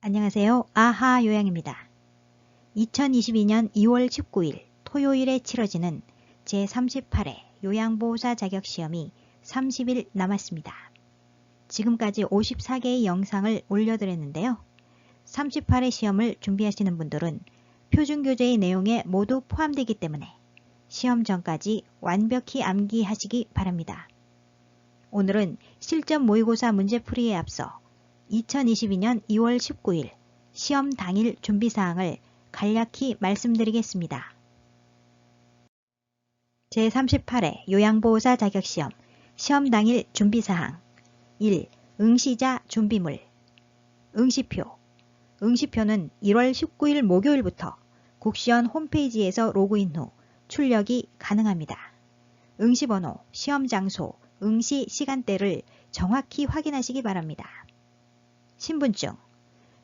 안녕하세요. 아하 요양입니다. 2022년 2월 19일 토요일에 치러지는 제38회 요양보호사 자격시험이 30일 남았습니다. 지금까지 54개의 영상을 올려드렸는데요. 38회 시험을 준비하시는 분들은 표준교재의 내용에 모두 포함되기 때문에 시험 전까지 완벽히 암기하시기 바랍니다. 오늘은 실전 모의고사 문제풀이에 앞서 2022년 2월 19일 시험 당일 준비사항을 간략히 말씀드리겠습니다. 제38회 요양보호사 자격시험 시험 당일 준비사항 1. 응시자 준비물 응시표 응시표는 1월 19일 목요일부터 국시원 홈페이지에서 로그인 후 출력이 가능합니다. 응시번호, 시험장소, 응시 시간대를 정확히 확인하시기 바랍니다. 신분증,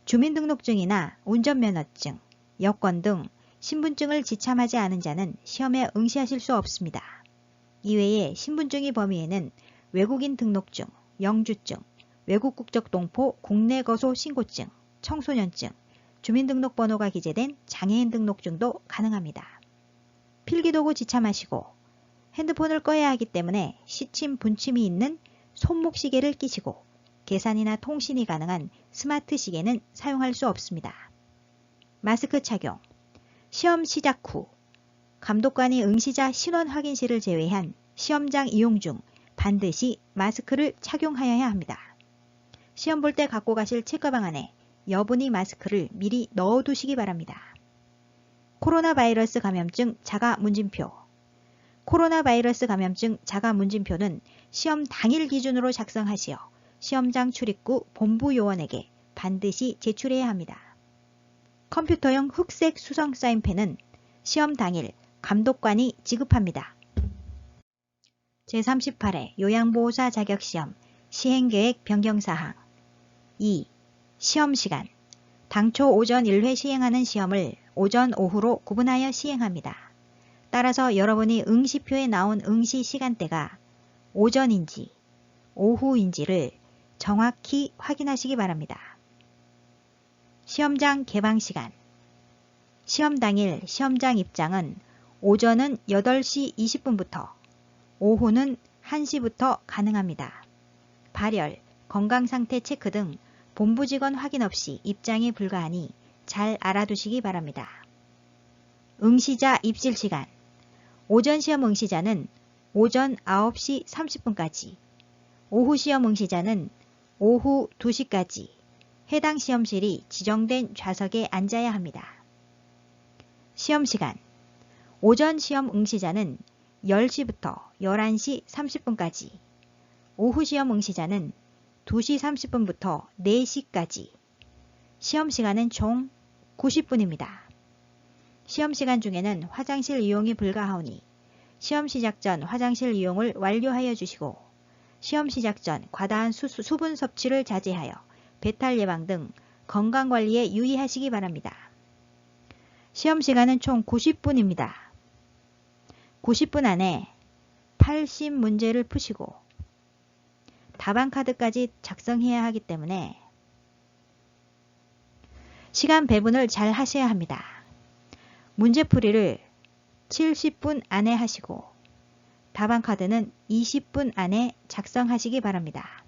주민등록증이나 운전면허증, 여권 등 신분증을 지참하지 않은 자는 시험에 응시하실 수 없습니다. 이외에 신분증의 범위에는 외국인 등록증, 영주증, 외국 국적 동포 국내 거소 신고증, 청소년증, 주민등록번호가 기재된 장애인 등록증도 가능합니다. 필기도구 지참하시고 핸드폰을 꺼야 하기 때문에 시침, 분침이 있는 손목시계를 끼시고 계산이나 통신이 가능한 스마트 시계는 사용할 수 없습니다. 마스크 착용 시험 시작 후 감독관이 응시자 신원 확인시를 제외한 시험장 이용 중 반드시 마스크를 착용하여야 합니다. 시험 볼 때 갖고 가실 책가방 안에 여분의 마스크를 미리 넣어두시기 바랍니다. 코로나 바이러스 감염증 자가 문진표 코로나 바이러스 감염증 자가 문진표는 시험 당일 기준으로 작성하시어 시험장 출입구 본부 요원에게 반드시 제출해야 합니다. 컴퓨터용 흑색 수성 사인펜은 시험 당일 감독관이 지급합니다. 제38회 요양보호사 자격시험 시행계획 변경사항 2. 시험시간 당초 오전 1회 시행하는 시험을 오전, 오후로 구분하여 시행합니다. 따라서 여러분이 응시표에 나온 응시 시간대가 오전인지 오후인지를 정확히 확인하시기 바랍니다. 시험장 개방시간 시험 당일 시험장 입장은 오전은 8시 20분부터 오후는 1시부터 가능합니다. 발열, 건강상태 체크 등 본부 직원 확인 없이 입장이 불가하니 잘 알아두시기 바랍니다. 응시자 입실시간 오전 시험 응시자는 오전 9시 30분까지 오후 시험 응시자는 오후 2시까지 해당 시험실이 지정된 좌석에 앉아야 합니다. 시험시간 오전 시험 응시자는 10시부터 11시 30분까지 오후 시험 응시자는 2시 30분부터 4시까지 시험시간은 총 90분입니다. 시험시간 중에는 화장실 이용이 불가하오니 시험 시작 전 화장실 이용을 완료하여 주시고 시험 시작 전 과다한 수분 섭취를 자제하여 배탈 예방 등 건강관리에 유의하시기 바랍니다. 시험 시간은 총 90분입니다. 90분 안에 80문제를 푸시고 답안카드까지 작성해야 하기 때문에 시간 배분을 잘 하셔야 합니다. 문제풀이를 70분 안에 하시고 답안카드는 20분 안에 작성하시기 바랍니다.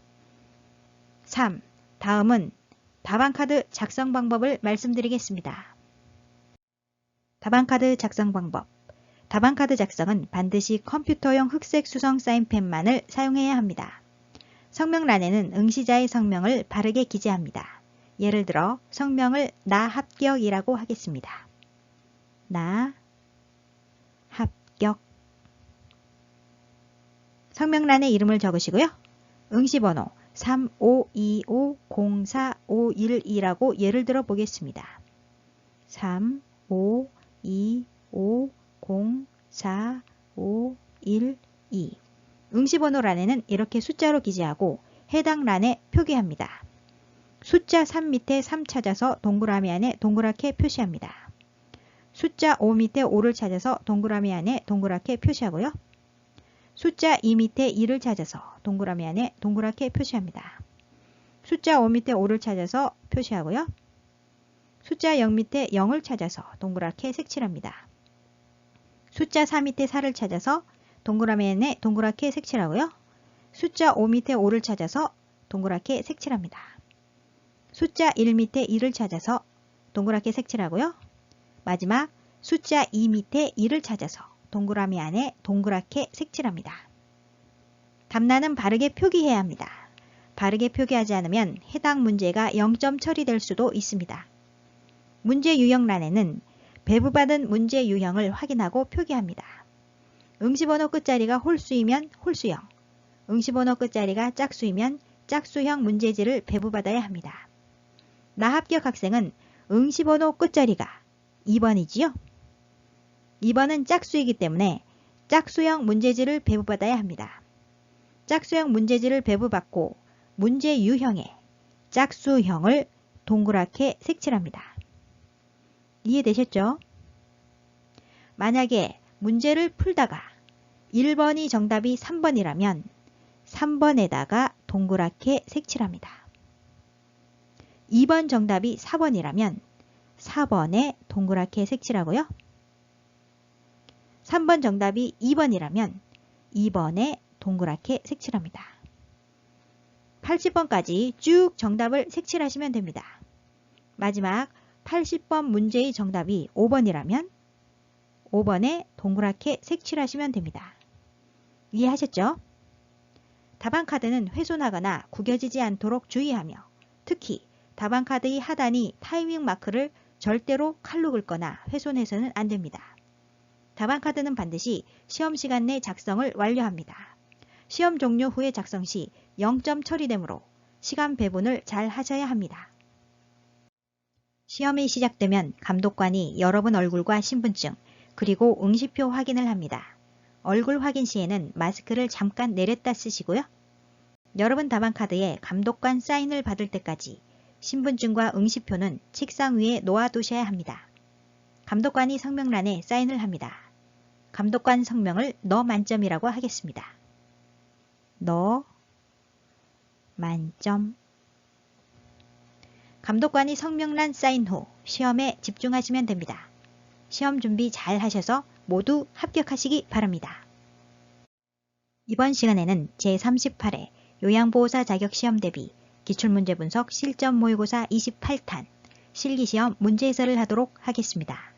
3. 다음은 답안카드 작성 방법을 말씀드리겠습니다. 답안카드 작성 방법 답안카드 작성은 반드시 컴퓨터용 흑색 수성 사인펜만을 사용해야 합니다. 성명란에는 응시자의 성명을 바르게 기재합니다. 예를 들어 성명을 나 합격이라고 하겠습니다. 나 합격 성명란에 이름을 적으시고요. 응시번호 35250451이라고 예를 들어 보겠습니다. 35250451 응시번호란에는 이렇게 숫자로 기재하고 해당 란에 표기합니다. 숫자 3 밑에 3 찾아서 동그라미 안에 동그랗게 표시합니다. 숫자 5 밑에 5를 찾아서 동그라미 안에 동그랗게 표시하고요. 숫자 2 밑에 2를 찾아서 동그라미 안에 동그랗게 표시합니다. 숫자 5 밑에 5를 찾아서 표시하고요. 숫자 0 밑에 0을 찾아서 동그랗게 색칠합니다. 숫자 4 밑에 4를 찾아서 동그라미 안에 동그랗게 색칠하고요. 숫자 5 밑에 5를 찾아서 동그랗게 색칠합니다. 숫자 1 밑에 2를 찾아서 동그랗게 색칠하고요. 마지막 숫자 2 밑에 2를 찾아서 동그라미 안에 동그랗게 색칠합니다. 답란은 바르게 표기해야 합니다. 바르게 표기하지 않으면 해당 문제가 0점 처리될 수도 있습니다. 문제 유형란에는 배부받은 문제 유형을 확인하고 표기합니다. 응시번호 끝자리가 홀수이면 홀수형, 응시번호 끝자리가 짝수이면 짝수형 문제지를 배부받아야 합니다. 나합격 학생은 응시번호 끝자리가 2번이지요. 2번은 짝수이기 때문에 짝수형 문제지를 배부받아야 합니다. 짝수형 문제지를 배부받고 문제 유형에 짝수형을 동그랗게 색칠합니다. 이해되셨죠? 만약에 문제를 풀다가 1번이 정답이 3번이라면 3번에다가 동그랗게 색칠합니다. 2번 정답이 4번이라면 4번에 동그랗게 색칠하고요. 3번 정답이 2번이라면 2번에 동그랗게 색칠합니다. 80번까지 쭉 정답을 색칠하시면 됩니다. 마지막 80번 문제의 정답이 5번이라면 5번에 동그랗게 색칠하시면 됩니다. 이해하셨죠? 답안카드는 훼손하거나 구겨지지 않도록 주의하며 특히 답안카드의 하단이 타이밍 마크를 절대로 칼로 긁거나 훼손해서는 안됩니다. 답안카드는 반드시 시험시간 내 작성을 완료합니다. 시험 종료 후에 작성 시 0점 처리되므로 시간 배분을 잘 하셔야 합니다. 시험이 시작되면 감독관이 여러분 얼굴과 신분증 그리고 응시표 확인을 합니다. 얼굴 확인 시에는 마스크를 잠깐 내렸다 쓰시고요. 여러분 답안카드에 감독관 사인을 받을 때까지 신분증과 응시표는 책상 위에 놓아두셔야 합니다. 감독관이 성명란에 사인을 합니다. 감독관 성명을 너 만점이라고 하겠습니다. 너 만점. 감독관이 성명란 사인 후 시험에 집중하시면 됩니다. 시험 준비 잘 하셔서 모두 합격하시기 바랍니다. 이번 시간에는 제38회 요양보호사 자격시험 대비 기출문제 분석 실전 모의고사 28탄 실기시험 문제 해설을 하도록 하겠습니다.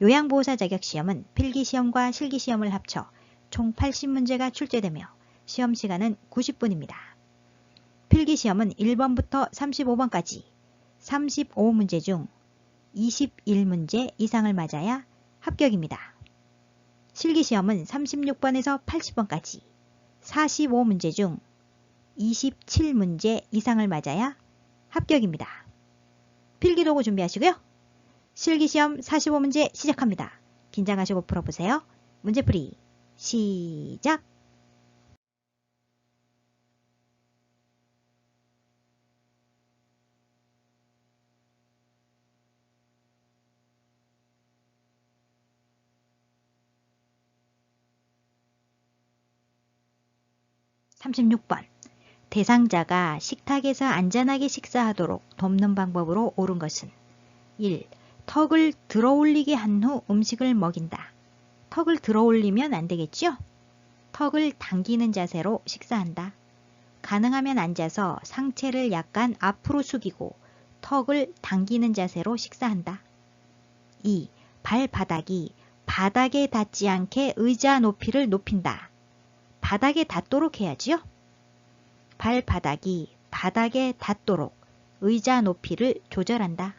요양보호사 자격시험은 필기시험과 실기시험을 합쳐 총 80문제가 출제되며 시험시간은 90분입니다. 필기시험은 1번부터 35번까지 35문제 중 21문제 이상을 맞아야 합격입니다. 실기시험은 36번에서 80번까지 45문제 중 27문제 이상을 맞아야 합격입니다. 필기도구 준비하시고요. 실기시험 45문제 시작합니다. 긴장하시고 풀어보세요. 문제풀이 시작! (36번) 대상자가 식탁에서 안전하게 식사하도록 돕는 방법으로 옳은 것은 1. 턱을 들어올리게 한 후 음식을 먹인다. 턱을 들어올리면 안 되겠죠? 턱을 당기는 자세로 식사한다. 가능하면 앉아서 상체를 약간 앞으로 숙이고 턱을 당기는 자세로 식사한다. 2. 발바닥이 바닥에 닿지 않게 의자 높이를 높인다. 바닥에 닿도록 해야지요. 발바닥이 바닥에 닿도록 의자 높이를 조절한다.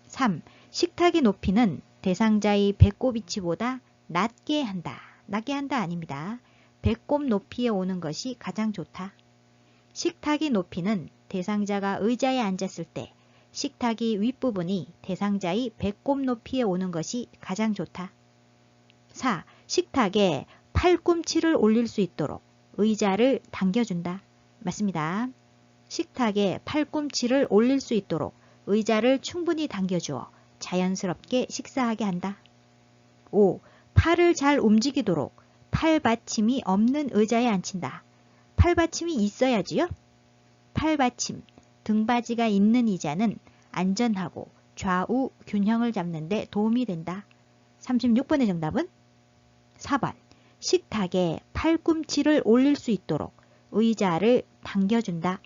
3. 식탁의 높이는 대상자의 배꼽 위치보다 낮게 한다. 낮게 한다 아닙니다. 배꼽 높이에 오는 것이 가장 좋다. 식탁의 높이는 대상자가 의자에 앉았을 때 식탁의 윗부분이 대상자의 배꼽 높이에 오는 것이 가장 좋다. 4. 식탁에 팔꿈치를 올릴 수 있도록 의자를 당겨준다. 맞습니다. 식탁에 팔꿈치를 올릴 수 있도록 의자를 충분히 당겨주어 자연스럽게 식사하게 한다. 5. 팔을 잘 움직이도록 팔받침이 없는 의자에 앉힌다. 팔받침이 있어야지요. 팔받침, 등받이가 있는 의자는 안전하고 좌우 균형을 잡는 데 도움이 된다. 36번의 정답은 4번. 식탁에 팔꿈치를 올릴 수 있도록 의자를 당겨준다.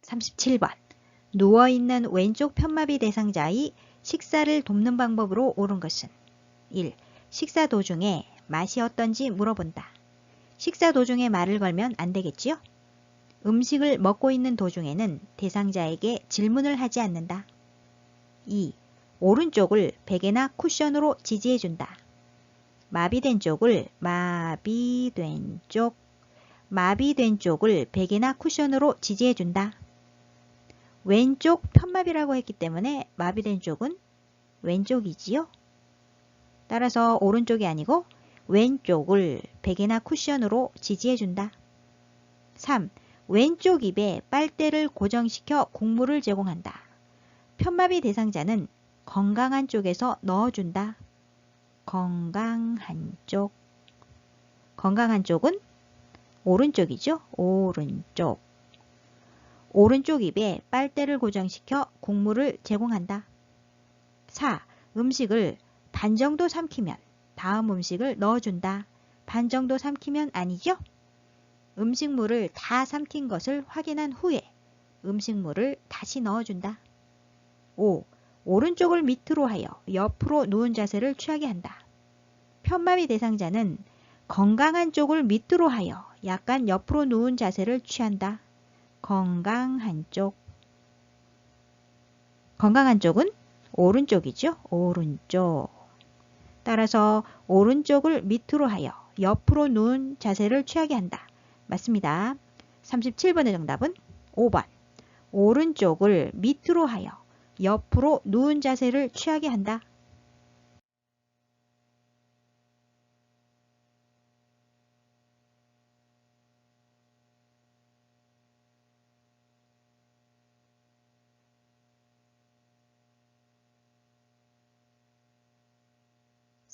37번. 누워있는 왼쪽 편마비 대상자의 식사를 돕는 방법으로 옳은 것은 1. 식사 도중에 맛이 어떤지 물어본다. 식사 도중에 말을 걸면 안 되겠지요? 음식을 먹고 있는 도중에는 대상자에게 질문을 하지 않는다. 2. 오른쪽을 베개나 쿠션으로 지지해준다. 마비된 쪽을 마비된 쪽을 베개나 쿠션으로 지지해준다. 왼쪽 편마비라고 했기 때문에 마비된 쪽은 왼쪽이지요. 따라서 오른쪽이 아니고 왼쪽을 베개나 쿠션으로 지지해준다. 3. 왼쪽 입에 빨대를 고정시켜 국물을 제공한다. 편마비 대상자는 건강한 쪽에서 넣어준다. 건강한 쪽. 건강한 쪽은 오른쪽이죠. 오른쪽. 오른쪽 입에 빨대를 고정시켜 국물을 제공한다. 4. 음식을 반 정도 삼키면 다음 음식을 넣어준다. 반 정도 삼키면 아니죠? 음식물을 다 삼킨 것을 확인한 후에 음식물을 다시 넣어준다. 5. 오른쪽을 밑으로 하여 옆으로 누운 자세를 취하게 한다. 편마비 대상자는 건강한 쪽을 밑으로 하여 약간 옆으로 누운 자세를 취한다. 건강한 쪽. 건강한 쪽은 오른쪽이죠. 오른쪽. 따라서 오른쪽을 밑으로 하여 옆으로 누운 자세를 취하게 한다. 맞습니다. 37번의 정답은 5번. 오른쪽을 밑으로 하여 옆으로 누운 자세를 취하게 한다.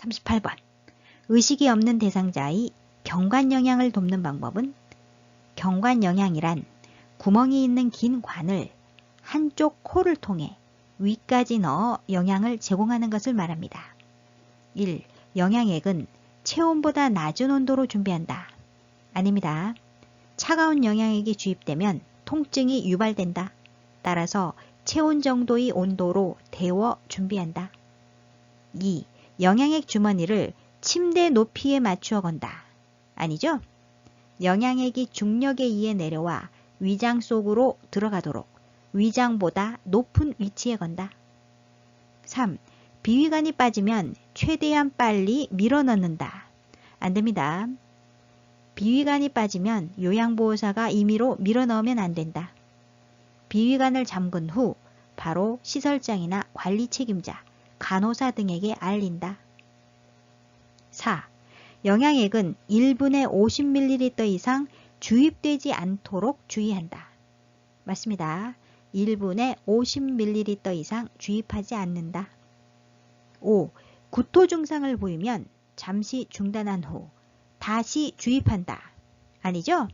38번. 의식이 없는 대상자의 경관영양을 돕는 방법은 경관영양이란 구멍이 있는 긴 관을 한쪽 코를 통해 위까지 넣어 영양을 제공하는 것을 말합니다. 1. 영양액은 체온보다 낮은 온도로 준비한다. 아닙니다. 차가운 영양액이 주입되면 통증이 유발된다. 따라서 체온 정도의 온도로 데워 준비한다. 2. 영양액 주머니를 침대 높이에 맞추어 건다. 아니죠? 영양액이 중력에 의해 내려와 위장 속으로 들어가도록 위장보다 높은 위치에 건다. 3. 비위관이 빠지면 최대한 빨리 밀어넣는다. 안됩니다. 비위관이 빠지면 요양보호사가 임의로 밀어넣으면 안된다. 비위관을 잠근 후 바로 시설장이나 관리 책임자, 간호사 등에게 알린다. 4. 영양액은 1분에 50ml 이상 주입되지 않도록 주의한다. 맞습니다. 1분에 50ml 이상 주입하지 않는다. 5. 구토 증상을 보이면 잠시 중단한 후 다시 주입한다. 아니죠?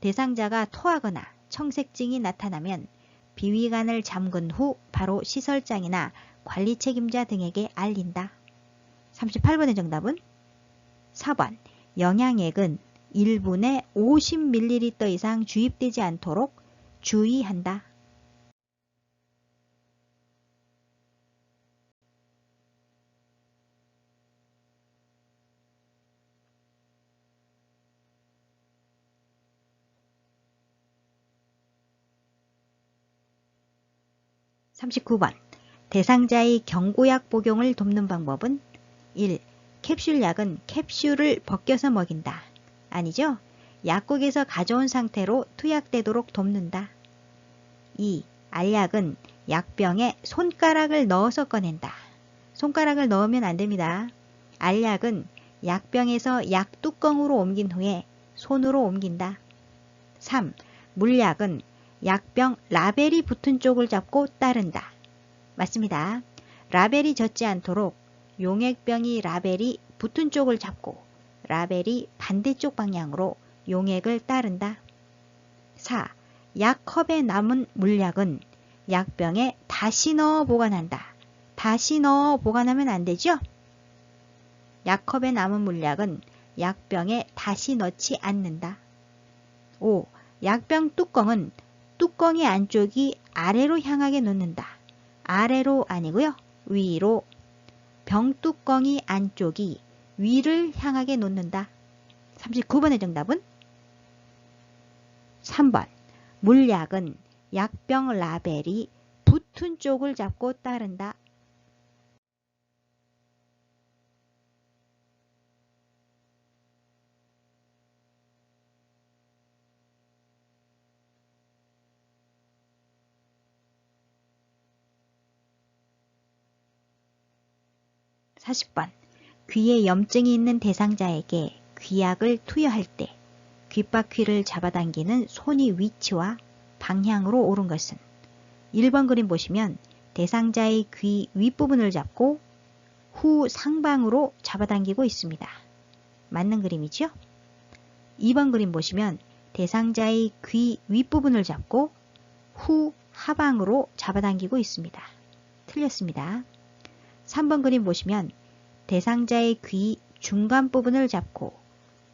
대상자가 토하거나 청색증이 나타나면 비위관을 잠근 후 바로 시설장이나 관리 책임자 등에게 알린다. 38번의 정답은 4번. 영양액은 1분에 50ml 이상 주입되지 않도록 주의한다. 39번. 대상자의 경구약 복용을 돕는 방법은 1. 캡슐약은 캡슐을 벗겨서 먹인다. 아니죠? 약국에서 가져온 상태로 투약되도록 돕는다. 2. 알약은 약병에 손가락을 넣어서 꺼낸다. 손가락을 넣으면 안됩니다. 알약은 약병에서 약뚜껑으로 옮긴 후에 손으로 옮긴다. 3. 물약은 약병 라벨이 붙은 쪽을 잡고 따른다. 맞습니다. 라벨이 젖지 않도록 용액병이 라벨이 붙은 쪽을 잡고 라벨이 반대쪽 방향으로 용액을 따른다. 4. 약컵에 남은 물약은 약병에 다시 넣어 보관한다. 다시 넣어 보관하면 안 되죠? 약컵에 남은 물약은 약병에 다시 넣지 않는다. 5. 약병 뚜껑은 뚜껑의 안쪽이 아래로 향하게 놓는다. 아래로 아니고요. 위로. 병뚜껑이 안쪽이 위를 향하게 놓는다. 39번의 정답은 3번. 물약은 약병 라벨이 붙은 쪽을 잡고 따른다. 40번. 귀에 염증이 있는 대상자에게 귀약을 투여할 때 귓바퀴를 잡아당기는 손의 위치와 방향으로 옳은 것은 1번 그림 보시면 대상자의 귀 윗부분을 잡고 후 상방으로 잡아당기고 있습니다. 맞는 그림이죠? 2번 그림 보시면 대상자의 귀 윗부분을 잡고 후 하방으로 잡아당기고 있습니다. 틀렸습니다. 3번 그림 보시면 대상자의 귀 중간 부분을 잡고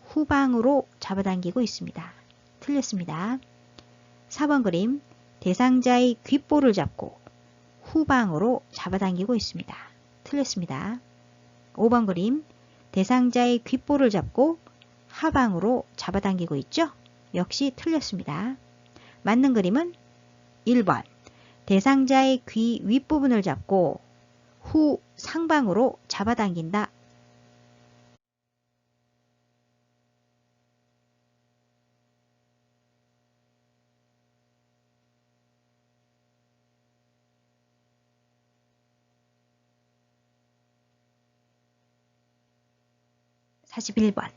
후방으로 잡아당기고 있습니다. 틀렸습니다. 4번 그림 대상자의 귓볼을 잡고 후방으로 잡아당기고 있습니다. 틀렸습니다. 5번 그림 대상자의 귓볼을 잡고 하방으로 잡아당기고 있죠? 역시 틀렸습니다. 맞는 그림은 1번 대상자의 귀 윗부분을 잡고 후 상방으로 잡아당긴다. 41번.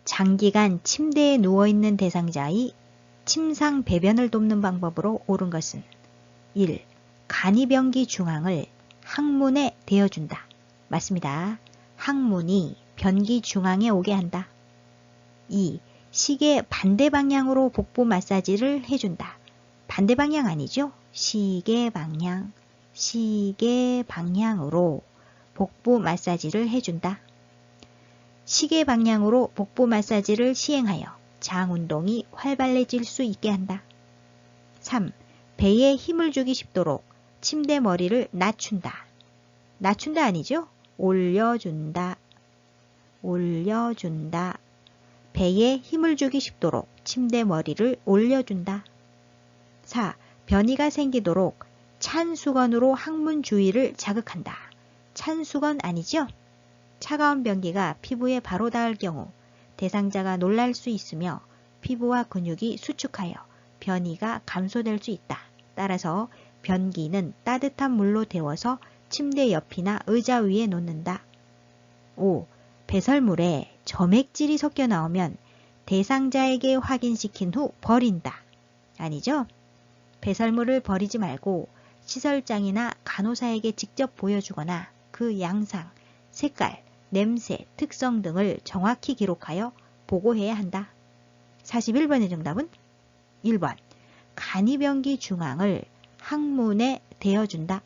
장기간 침대에 누워있는 대상자의 침상 배변을 돕는 방법으로 옳은 것은 1. 간이변기 중앙을 항문에 대어준다. 맞습니다. 항문이 변기 중앙에 오게 한다. 2. 시계 반대 방향으로 복부 마사지를 해준다. 반대 방향 아니죠? 시계 방향, 시계 방향으로 복부 마사지를 해준다. 시계 방향으로 복부 마사지를 시행하여 장 운동이 활발해질 수 있게 한다. 3. 배에 힘을 주기 쉽도록 침대 머리를 낮춘다. 낮춘다 아니죠? 올려준다. 올려준다. 배에 힘을 주기 쉽도록 침대 머리를 올려준다. 4. 변이가 생기도록 찬 수건으로 항문 주위를 자극한다. 찬 수건 아니죠? 차가운 변기가 피부에 바로 닿을 경우 대상자가 놀랄 수 있으며 피부와 근육이 수축하여 변이가 감소될 수 있다. 따라서 변기는 따뜻한 물로 데워서 침대 옆이나 의자 위에 놓는다. 5. 배설물에 점액질이 섞여 나오면 대상자에게 확인시킨 후 버린다. 아니죠? 배설물을 버리지 말고 시설장이나 간호사에게 직접 보여주거나 그 양상, 색깔, 냄새, 특성 등을 정확히 기록하여 보고해야 한다. 41번의 정답은 1번. 간이변기 중앙을 항문에 대어준다.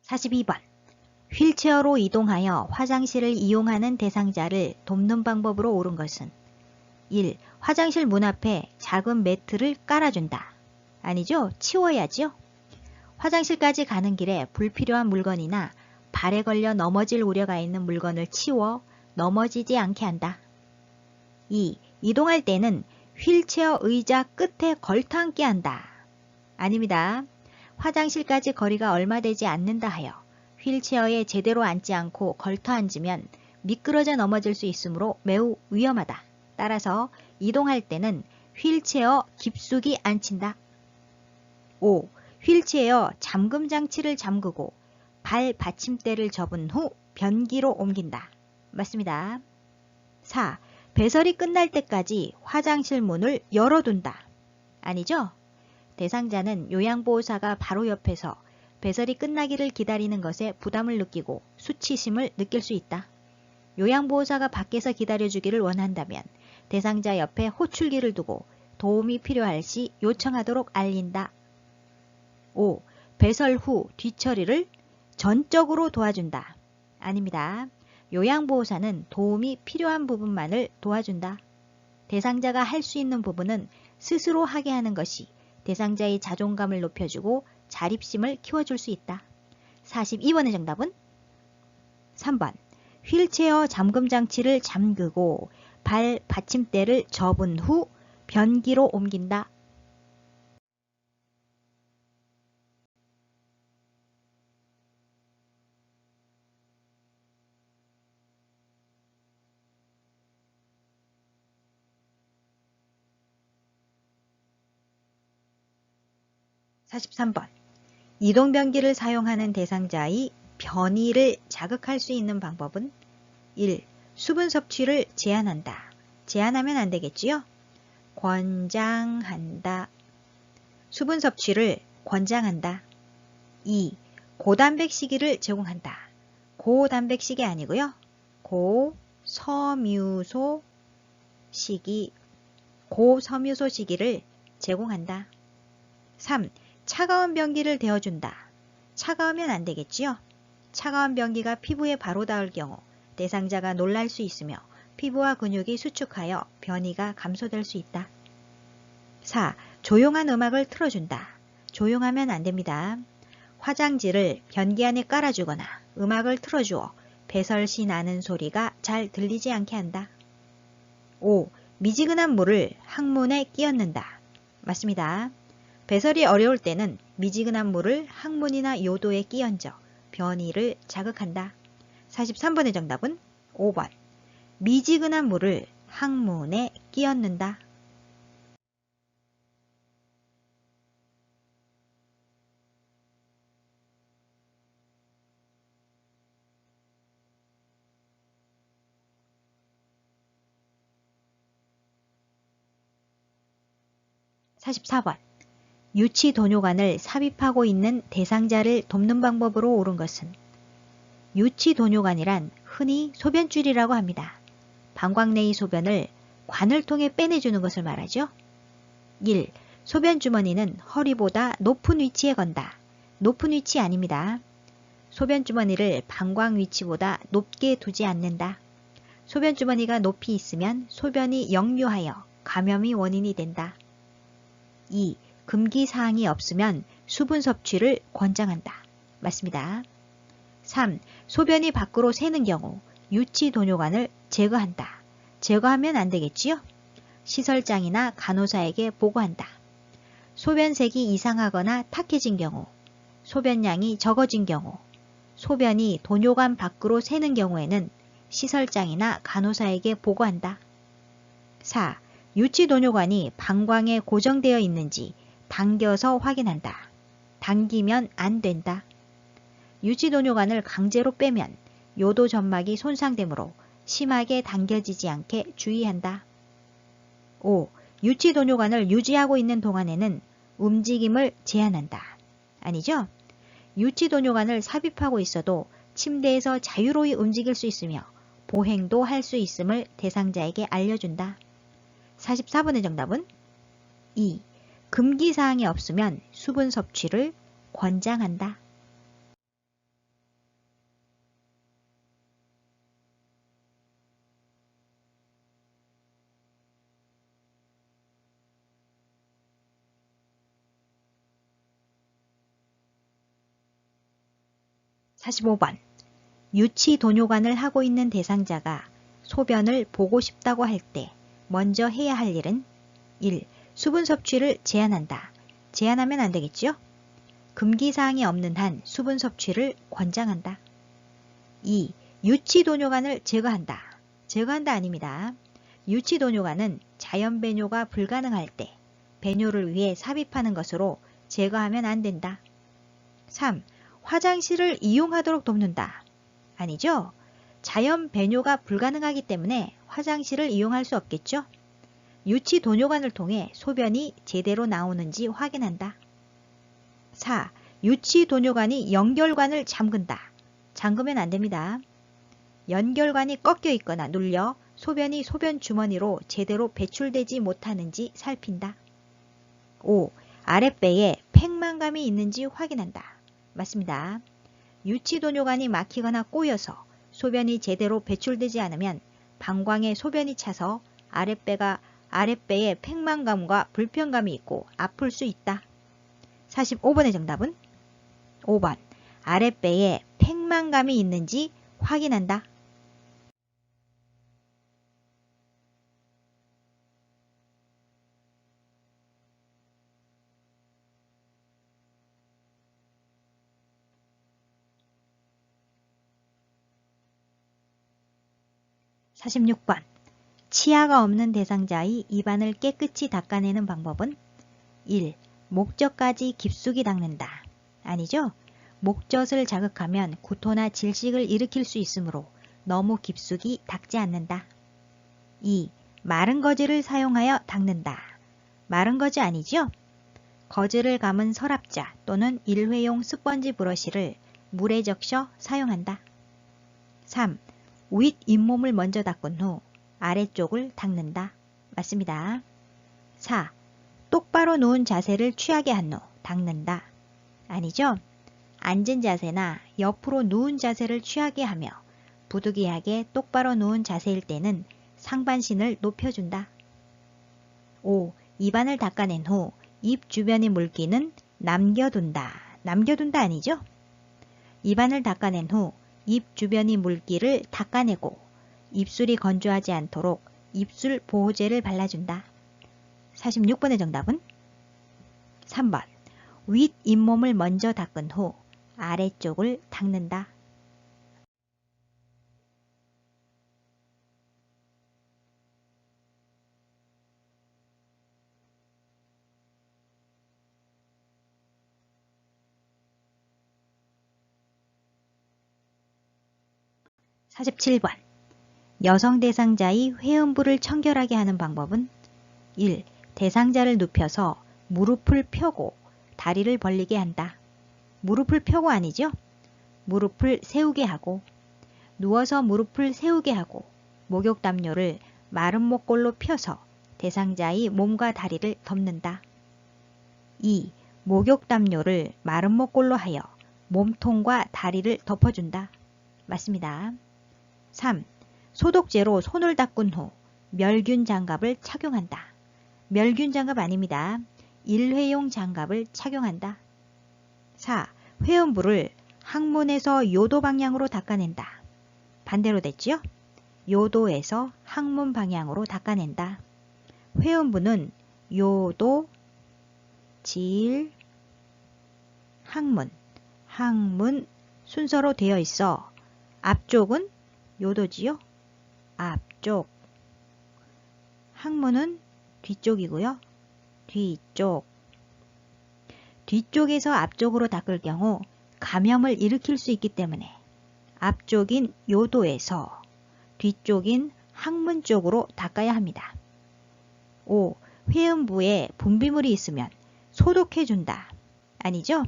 42번. 휠체어로 이동하여 화장실을 이용하는 대상자를 돕는 방법으로 옳은 것은 1. 화장실 문 앞에 작은 매트를 깔아준다. 아니죠? 치워야죠. 화장실까지 가는 길에 불필요한 물건이나 발에 걸려 넘어질 우려가 있는 물건을 치워 넘어지지 않게 한다. 2. 이동할 때는 휠체어 의자 끝에 걸터 앉게 한다. 아닙니다. 화장실까지 거리가 얼마 되지 않는다 하여 휠체어에 제대로 앉지 않고 걸터 앉으면 미끄러져 넘어질 수 있으므로 매우 위험하다. 따라서 이동할 때는 휠체어 깊숙이 앉힌다. 5. 휠체어 잠금 장치를 잠그고 발 받침대를 접은 후 변기로 옮긴다. 맞습니다. 4. 배설이 끝날 때까지 화장실 문을 열어둔다. 아니죠? 대상자는 요양보호사가 바로 옆에서 배설이 끝나기를 기다리는 것에 부담을 느끼고 수치심을 느낄 수 있다. 요양보호사가 밖에서 기다려주기를 원한다면 대상자 옆에 호출기를 두고 도움이 필요할 시 요청하도록 알린다. 5. 배설 후 뒤처리를 전적으로 도와준다. 아닙니다. 요양보호사는 도움이 필요한 부분만을 도와준다. 대상자가 할 수 있는 부분은 스스로 하게 하는 것이 대상자의 자존감을 높여주고 자립심을 키워줄 수 있다. 42번의 정답은 3번. 휠체어 잠금 장치를 잠그고 발 받침대를 접은 후 변기로 옮긴다. 43번. 이동변기를 사용하는 대상자의 변이를 자극할 수 있는 방법은 1. 수분 섭취를 제한한다. 제한하면 안 되겠지요? 권장한다. 수분 섭취를 권장한다. 2. 고단백시기를 제공한다. 고단백식이 아니고요. 고섬유소 시기를 제공한다. 3. 차가운 변기를 데워준다. 차가우면 안 되겠지요? 차가운 변기가 피부에 바로 닿을 경우 대상자가 놀랄 수 있으며 피부와 근육이 수축하여 변이가 감소될 수 있다. 4. 조용한 음악을 틀어준다. 조용하면 안 됩니다. 화장지를 변기 안에 깔아주거나 음악을 틀어주어 배설시 나는 소리가 잘 들리지 않게 한다. 5. 미지근한 물을 항문에 끼얹는다. 맞습니다. 배설이 어려울 때는 미지근한 물을 항문이나 요도에 끼얹어 변이를 자극한다. 43번의 정답은 5번. 미지근한 물을 항문에 끼얹는다. 44번. 유치도뇨관을 삽입하고 있는 대상자를 돕는 방법으로 옳은 것은 유치도뇨관이란 흔히 소변줄이라고 합니다. 방광 내의 소변을 관을 통해 빼내주는 것을 말하죠. 1. 소변주머니는 허리보다 높은 위치에 건다. 높은 위치 아닙니다. 소변주머니를 방광 위치보다 높게 두지 않는다. 소변주머니가 높이 있으면 소변이 역류하여 감염이 원인이 된다. 2. 금기사항이 없으면 수분 섭취를 권장한다. 맞습니다. 3. 소변이 밖으로 새는 경우 유치도뇨관을 제거한다. 제거하면 안 되겠지요? 시설장이나 간호사에게 보고한다. 소변색이 이상하거나 탁해진 경우, 소변량이 적어진 경우, 소변이 도뇨관 밖으로 새는 경우에는 시설장이나 간호사에게 보고한다. 4. 유치도뇨관이 방광에 고정되어 있는지 당겨서 확인한다. 당기면 안 된다. 유치도뇨관을 강제로 빼면 요도 점막이 손상되므로 심하게 당겨지지 않게 주의한다. 5. 유치도뇨관을 유지하고 있는 동안에는 움직임을 제한한다. 아니죠? 유치도뇨관을 삽입하고 있어도 침대에서 자유로이 움직일 수 있으며 보행도 할 수 있음을 대상자에게 알려준다. 44번의 정답은 2. 금기사항이 없으면 수분 섭취를 권장한다. 45번. 유치도뇨관을 하고 있는 대상자가 소변을 보고 싶다고 할 때 먼저 해야 할 일은 1. 수분 섭취를 제한한다. 제한하면 안 되겠죠? 금기사항이 없는 한 수분 섭취를 권장한다. 2. 유치도뇨관을 제거한다. 제거한다 아닙니다. 유치도뇨관은 자연 배뇨가 불가능할 때 배뇨를 위해 삽입하는 것으로 제거하면 안 된다. 3. 화장실을 이용하도록 돕는다. 아니죠? 자연 배뇨가 불가능하기 때문에 화장실을 이용할 수 없겠죠? 유치도뇨관을 통해 소변이 제대로 나오는지 확인한다. 4. 유치도뇨관이 연결관을 잠근다. 잠그면 안 됩니다. 연결관이 꺾여 있거나 눌려 소변이 소변 주머니로 제대로 배출되지 못하는지 살핀다. 5. 아랫배에 팽만감이 있는지 확인한다. 맞습니다. 유치도뇨관이 막히거나 꼬여서 소변이 제대로 배출되지 않으면 방광에 소변이 차서 아랫배에 팽만감과 불편감이 있고 아플 수 있다. 45번의 정답은 5번. 아랫배에 팽만감이 있는지 확인한다. 46번. 치아가 없는 대상자의 입안을 깨끗이 닦아내는 방법은 1. 목젖까지 깊숙이 닦는다. 아니죠? 목젖을 자극하면 구토나 질식을 일으킬 수 있으므로 너무 깊숙이 닦지 않는다. 2. 마른 거즈를 사용하여 닦는다. 마른 거즈 아니죠? 거즈를 감은 서랍자 또는 일회용 스펀지 브러쉬를 물에 적셔 사용한다. 3. 윗 잇몸을 먼저 닦은 후 아래쪽을 닦는다. 맞습니다. 4. 똑바로 누운 자세를 취하게 한 후 닦는다. 아니죠? 앉은 자세나 옆으로 누운 자세를 취하게 하며 부득이하게 똑바로 누운 자세일 때는 상반신을 높여준다. 5. 입안을 닦아낸 후 입 주변의 물기는 남겨둔다. 남겨둔다 아니죠? 입안을 닦아낸 후 입 주변의 물기를 닦아내고 입술이 건조하지 않도록 입술 보호제를 발라준다. 46번의 정답은 3번. 윗 잇몸을 먼저 닦은 후 아래쪽을 닦는다. 47번. 여성 대상자의 회음부를 청결하게 하는 방법은 1. 대상자를 눕혀서 무릎을 펴고 다리를 벌리게 한다. 무릎을 펴고 아니죠? 무릎을 세우게 하고 누워서 무릎을 세우게 하고 목욕담요를 마른 목골로 펴서 대상자의 몸과 다리를 덮는다. 2. 목욕담요를 마른 목골로 하여 몸통과 다리를 덮어준다. 맞습니다. 3. 소독제로 손을 닦은 후 멸균 장갑을 착용한다. 멸균 장갑 아닙니다. 일회용 장갑을 착용한다. 4. 회음부를 항문에서 요도 방향으로 닦아낸다. 반대로 됐죠? 요도에서 항문 방향으로 닦아낸다. 회음부는 요도, 질, 항문 순서로 되어 있어 앞쪽은 요도지요? 앞쪽. 항문은 뒤쪽이고요. 뒤쪽. 뒤쪽에서 앞쪽으로 닦을 경우 감염을 일으킬 수 있기 때문에 앞쪽인 요도에서 뒤쪽인 항문 쪽으로 닦아야 합니다. 5. 회음부에 분비물이 있으면 소독해준다. 아니죠?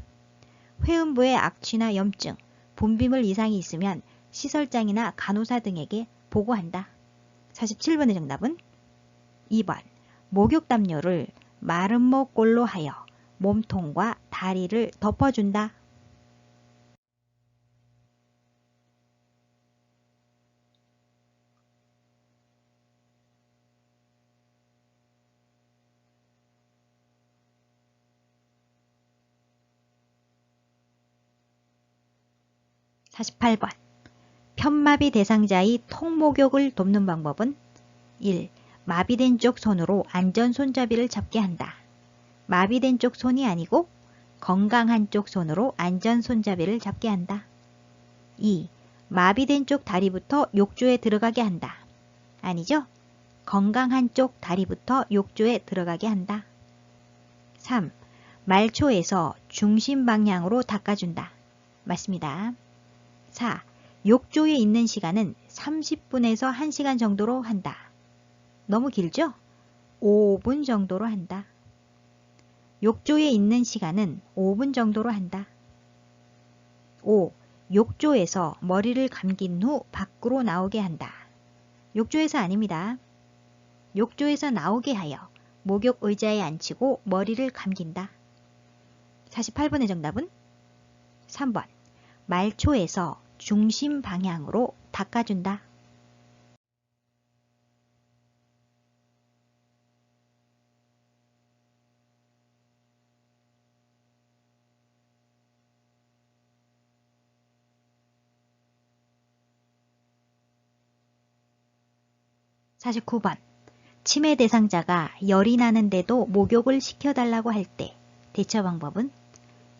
회음부에 악취나 염증, 분비물 이상이 있으면 시설장이나 간호사 등에게 보고한다. 47번의 정답은 2번. 목욕담요를 마른 목골로 하여 몸통과 다리를 덮어준다. 48번. 편마비 대상자의 통목욕을 돕는 방법은 1. 마비된 쪽 손으로 안전 손잡이를 잡게 한다. 마비된 쪽 손이 아니고 건강한 쪽 손으로 안전 손잡이를 잡게 한다. 2. 마비된 쪽 다리부터 욕조에 들어가게 한다. 아니죠? 건강한 쪽 다리부터 욕조에 들어가게 한다. 3. 말초에서 중심 방향으로 닦아준다. 맞습니다. 4. 욕조에 있는 시간은 30분에서 1시간 정도로 한다. 너무 길죠? 5분 정도로 한다. 욕조에 있는 시간은 5분 정도로 한다. 5. 욕조에서 머리를 감긴 후 밖으로 나오게 한다. 욕조에서 아닙니다. 욕조에서 나오게 하여 목욕 의자에 앉히고 머리를 감긴다. 48번의 정답은 3번. 말초에서 중심 방향으로 닦아준다. 사실 9번. 치매 대상자가 열이 나는데도 목욕을 시켜달라고 할 때 대처 방법은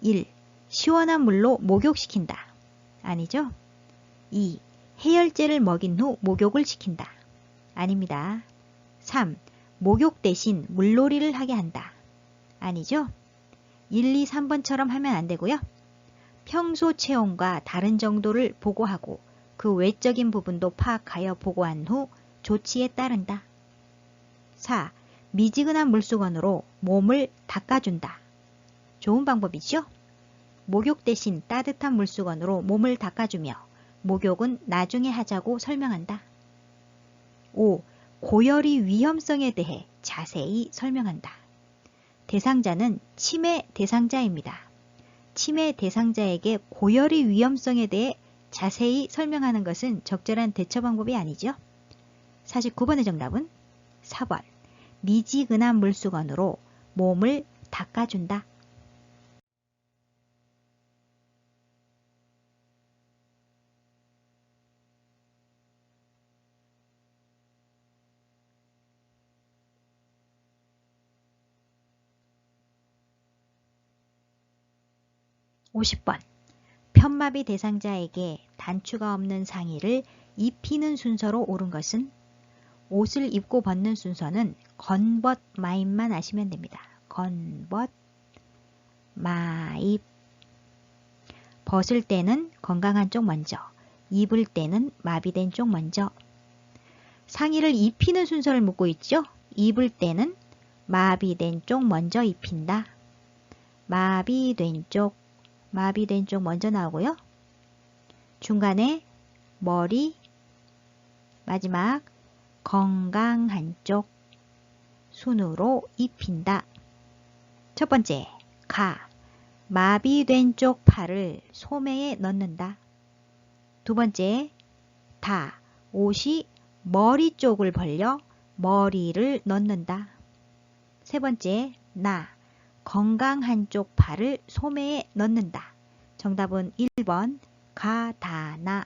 1. 시원한 물로 목욕시킨다. 아니죠? 2. 해열제를 먹인 후 목욕을 시킨다. 아닙니다. 3. 목욕 대신 물놀이를 하게 한다. 아니죠? 1, 2, 3번처럼 하면 안 되고요. 평소 체온과 다른 정도를 보고하고 그 외적인 부분도 파악하여 보고한 후 조치에 따른다. 4. 미지근한 물수건으로 몸을 닦아준다. 좋은 방법이죠? 목욕 대신 따뜻한 물수건으로 몸을 닦아주며 목욕은 나중에 하자고 설명한다. 5. 고열이 위험성에 대해 자세히 설명한다. 대상자는 치매 대상자입니다. 치매 대상자에게 고열의 위험성에 대해 자세히 설명하는 것은 적절한 대처 방법이 아니죠. 49번의 정답은 4번. 미지근한 물수건으로 몸을 닦아준다. (50번) 편마비 대상자에게 단추가 없는 상의를 입히는 순서로 옳은 것은 옷을 입고 벗는 순서는 건벗 마입만 아시면 됩니다. 건벗 마입. 벗을 때는 건강한 쪽 먼저, 입을 때는 마비된 쪽 먼저. 상의를 입히는 순서를 묻고 있죠. 입을 때는 마비된 쪽 먼저 입힌다. 마비된 쪽 먼저 나오고요. 중간에 머리, 마지막 건강한 쪽 순으로 입힌다. 첫 번째, 마비된 쪽 팔을 소매에 넣는다. 두 번째, 옷이 머리 쪽을 벌려 머리를 넣는다. 세 번째, 건강한 쪽 팔을 소매에 넣는다. 정답은 1번, 가다나.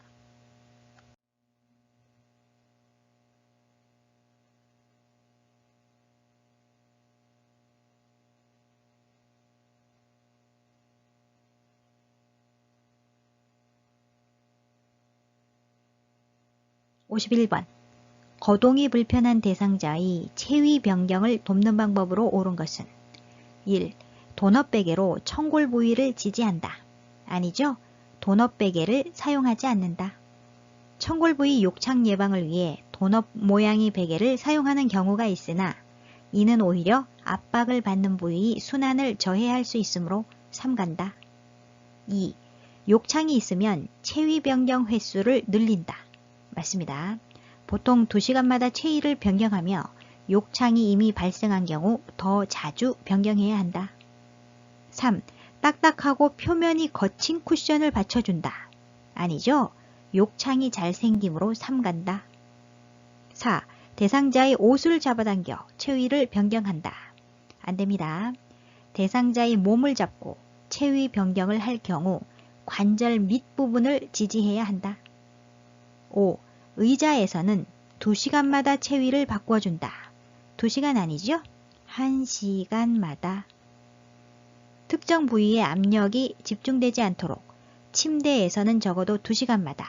51번. 거동이 불편한 대상자의 체위 변경을 돕는 방법으로 옳은 것은 1. 도넛베개로 청골 부위를 지지한다. 아니죠? 도넛베개를 사용하지 않는다. 청골 부위 욕창 예방을 위해 도넛 모양의 베개를 사용하는 경우가 있으나 이는 오히려 압박을 받는 부위의 순환을 저해할 수 있으므로 삼간다. 2. 욕창이 있으면 체위 변경 횟수를 늘린다. 맞습니다. 보통 2시간마다 체위를 변경하며 욕창이 이미 발생한 경우 더 자주 변경해야 한다. 3. 딱딱하고 표면이 거친 쿠션을 받쳐준다. 아니죠? 욕창이 잘 생김으로 삼간다. 4. 대상자의 옷을 잡아당겨 체위를 변경한다. 안됩니다. 대상자의 몸을 잡고 체위 변경을 할 경우 관절 밑부분을 지지해야 한다. 5. 의자에서는 2시간마다 체위를 바꿔준다. 2시간 아니죠? 1시간마다. 특정 부위에 압력이 집중되지 않도록 침대에서는 적어도 2시간마다,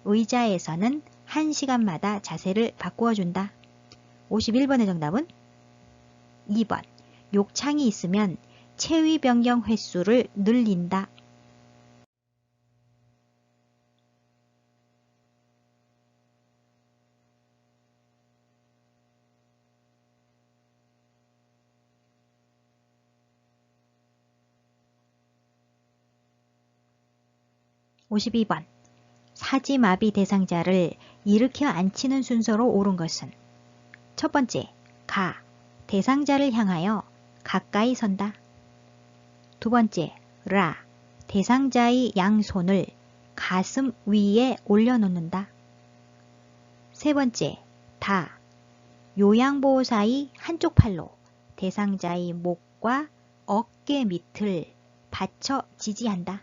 의자에서는 1시간마다 자세를 바꾸어준다. 51번의 정답은 2번. 욕창이 있으면 체위 변경 횟수를 늘린다. 52번. 사지마비 대상자를 일으켜 앉히는 순서로 옳은 것은 첫 번째, 가, 대상자를 향하여 가까이 선다. 두 번째, 라, 대상자의 양손을 가슴 위에 올려놓는다. 세 번째, 다, 요양보호사의 한쪽 팔로 대상자의 목과 어깨 밑을 받쳐 지지한다.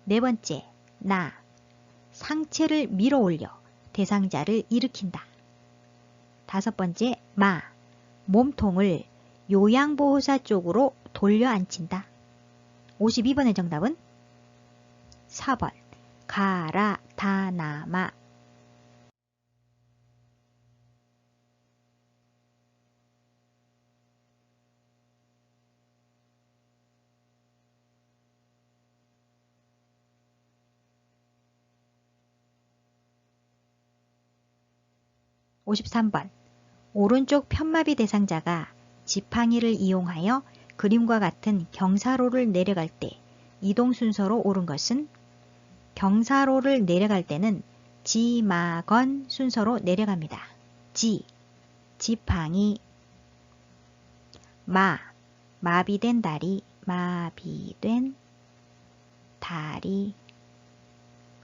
네 번째, 나, 상체를 밀어 올려 대상자를 일으킨다. 다섯 번째, 마, 몸통을 요양보호사 쪽으로 돌려 앉힌다. 52번의 정답은 4번, 가라, 다, 나, 마. 53번. 오른쪽 편마비 대상자가 지팡이를 이용하여 그림과 같은 경사로를 내려갈 때 이동 순서로 옳은 것은 경사로를 내려갈 때는 지, 마, 건 순서로 내려갑니다. 지, 지팡이. 마, 마비된 다리, 마비된 다리.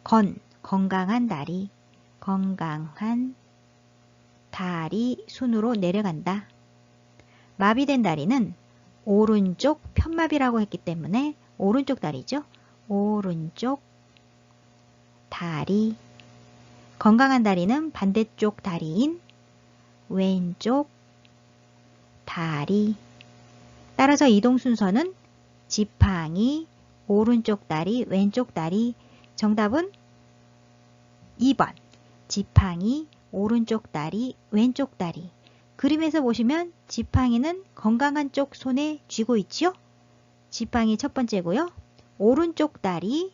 건, 건강한 다리, 건강한 다리 순으로 내려간다. 마비된 다리는 오른쪽 편마비라고 했기 때문에 오른쪽 다리죠. 오른쪽 다리. 건강한 다리는 반대쪽 다리인 왼쪽 다리. 따라서 이동 순서는 지팡이, 오른쪽 다리, 왼쪽 다리. 정답은 2번. 지팡이, 오른쪽 다리, 왼쪽 다리. 그림에서 보시면 지팡이는 건강한 쪽 손에 쥐고 있죠? 지팡이 첫 번째고요. 오른쪽 다리,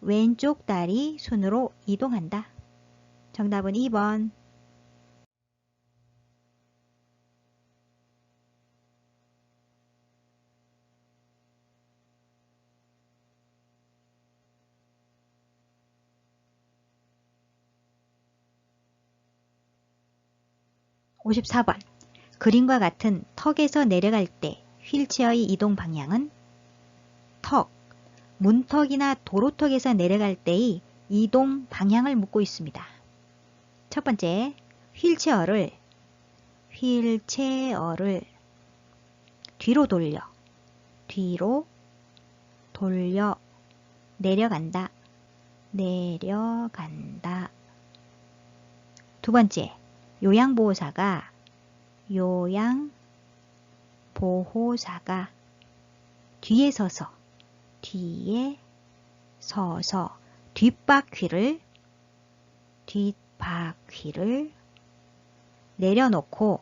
왼쪽 다리 손으로 이동한다. 정답은 2번. 54번. 그림과 같은 턱에서 내려갈 때 휠체어의 이동 방향은 턱, 문턱이나 도로턱에서 내려갈 때의 이동 방향을 묻고 있습니다. 첫 번째, 휠체어를 뒤로 돌려 내려간다. 두 번째, 요양보호사가 뒤에 서서 뒷바퀴를 내려놓고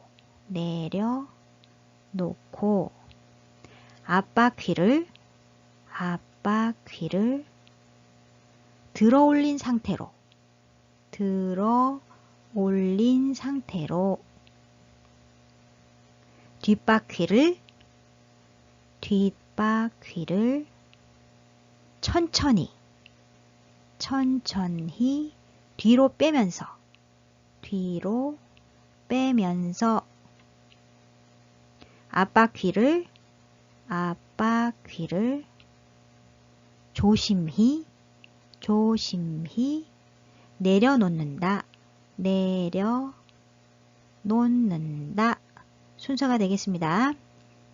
앞바퀴를 들어 올린 상태로 뒷바퀴를 천천히 뒤로 빼면서 앞바퀴를 조심히 내려놓는다. 순서가 되겠습니다.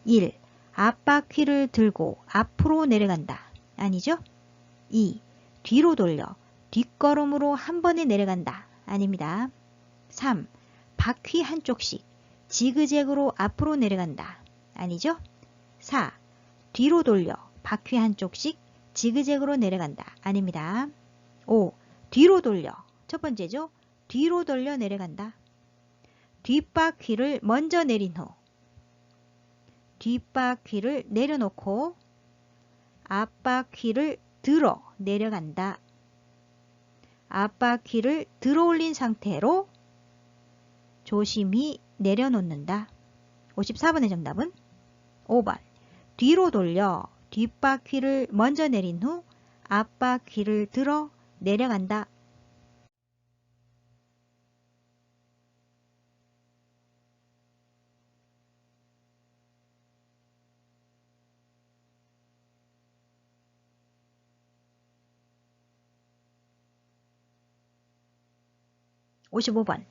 1. 앞바퀴를 들고 앞으로 내려간다. 아니죠? 2. 뒤로 돌려 뒷걸음으로 한 번에 내려간다. 아닙니다. 3. 바퀴 한쪽씩 지그재그로 앞으로 내려간다. 아니죠? 4. 뒤로 돌려 바퀴 한쪽씩 지그재그로 내려간다. 아닙니다. 5. 뒤로 돌려. 첫 번째죠. 뒤로 돌려 내려간다. 뒷바퀴를 먼저 내린 후 뒷바퀴를 내려놓고 앞바퀴를 들어 내려간다. 앞바퀴를 들어 올린 상태로 조심히 내려놓는다. 54번의 정답은 5번. 뒤로 돌려 뒷바퀴를 먼저 내린 후 앞바퀴를 들어 내려간다. 55번.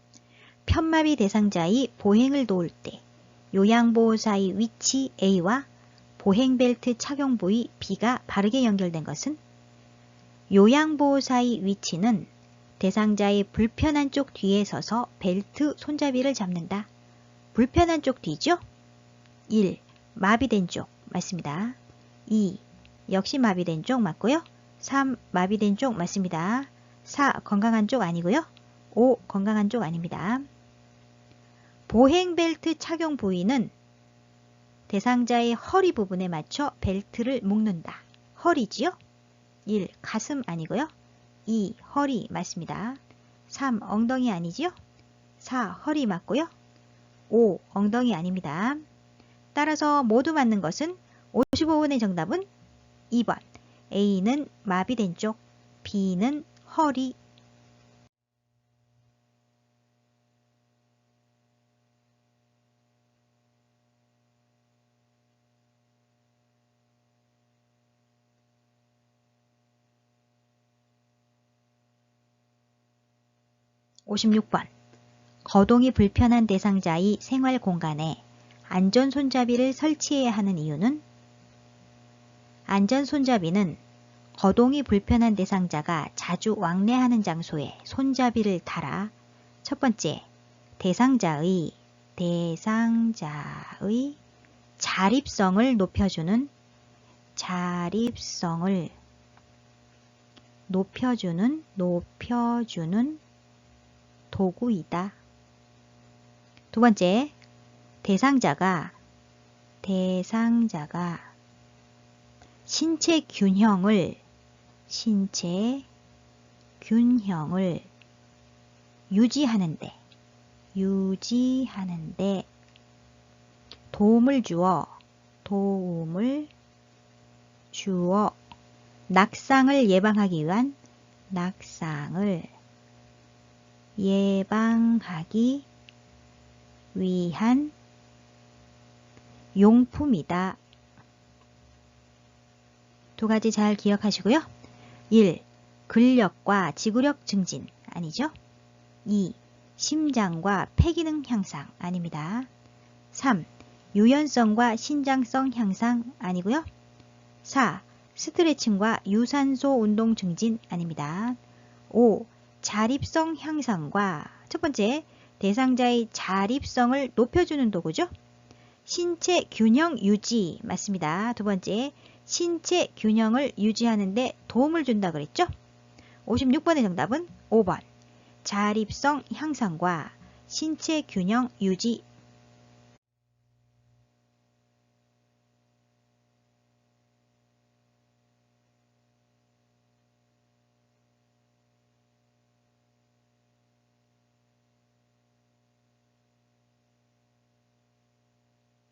편마비 대상자의 보행을 도울 때 요양보호사의 위치 A와 보행벨트 착용 부위 B가 바르게 연결된 것은? 요양보호사의 위치는 대상자의 불편한 쪽 뒤에 서서 벨트 손잡이를 잡는다. 불편한 쪽 뒤죠? 1. 마비된 쪽 맞습니다. 2. 역시 마비된 쪽 맞고요. 3. 마비된 쪽 맞습니다. 4. 건강한 쪽 아니고요. 5. 건강한 쪽 아닙니다. 보행벨트 착용 부위는 대상자의 허리 부분에 맞춰 벨트를 묶는다. 허리지요? 1. 가슴 아니고요. 2. 허리 맞습니다. 3. 엉덩이 아니지요? 4. 허리 맞고요. 5. 엉덩이 아닙니다. 따라서 모두 맞는 것은 55번의 정답은 2번. A는 마비된 쪽, B는 허리. 56번. 거동이 불편한 대상자의 생활 공간에 안전손잡이를 설치해야 하는 이유는? 안전손잡이는 거동이 불편한 대상자가 자주 왕래하는 장소에 손잡이를 달아 첫 번째, 대상자의 자립성을 높여주는 도구이다. 두 번째, 대상자가 신체 균형을 유지하는데 도움을 주어 낙상을 예방하기 위한 용품이다. 두 가지 잘 기억하시고요. 1. 근력과 지구력 증진 아니죠? 2. 심장과 폐기능 향상 아닙니다. 3. 유연성과 신장성 향상 아니고요. 4. 스트레칭과 유산소 운동 증진 아닙니다. 5. 자립성 향상과 첫 번째, 대상자의 자립성을 높여주는 도구죠. 신체 균형 유지 맞습니다. 두 번째, 신체 균형을 유지하는 데 도움을 준다 그랬죠. 56번의 정답은 5번. 자립성 향상과 신체 균형 유지.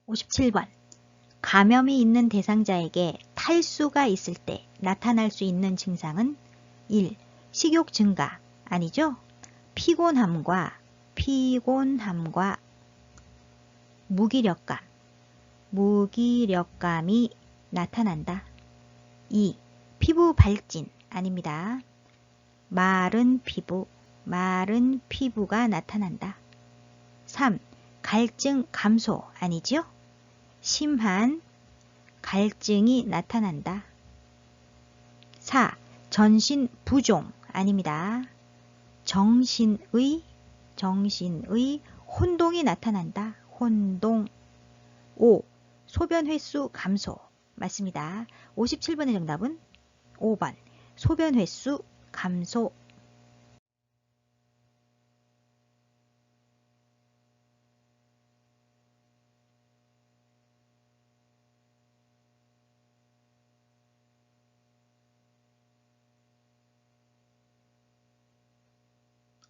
57번. 감염이 있는 대상자에게 탈수가 있을 때 나타날 수 있는 증상은 1. 식욕 증가 아니죠? 피곤함과 무기력감이 나타난다. 2. 피부 발진 아닙니다. 마른 피부가 나타난다. 3. 갈증 감소 아니죠? 심한 갈증이 나타난다. 4. 전신 부종 아닙니다. 정신의 혼동이 나타난다. 혼동. 5. 소변 횟수 감소 맞습니다. 57번의 정답은 5번. 소변 횟수 감소.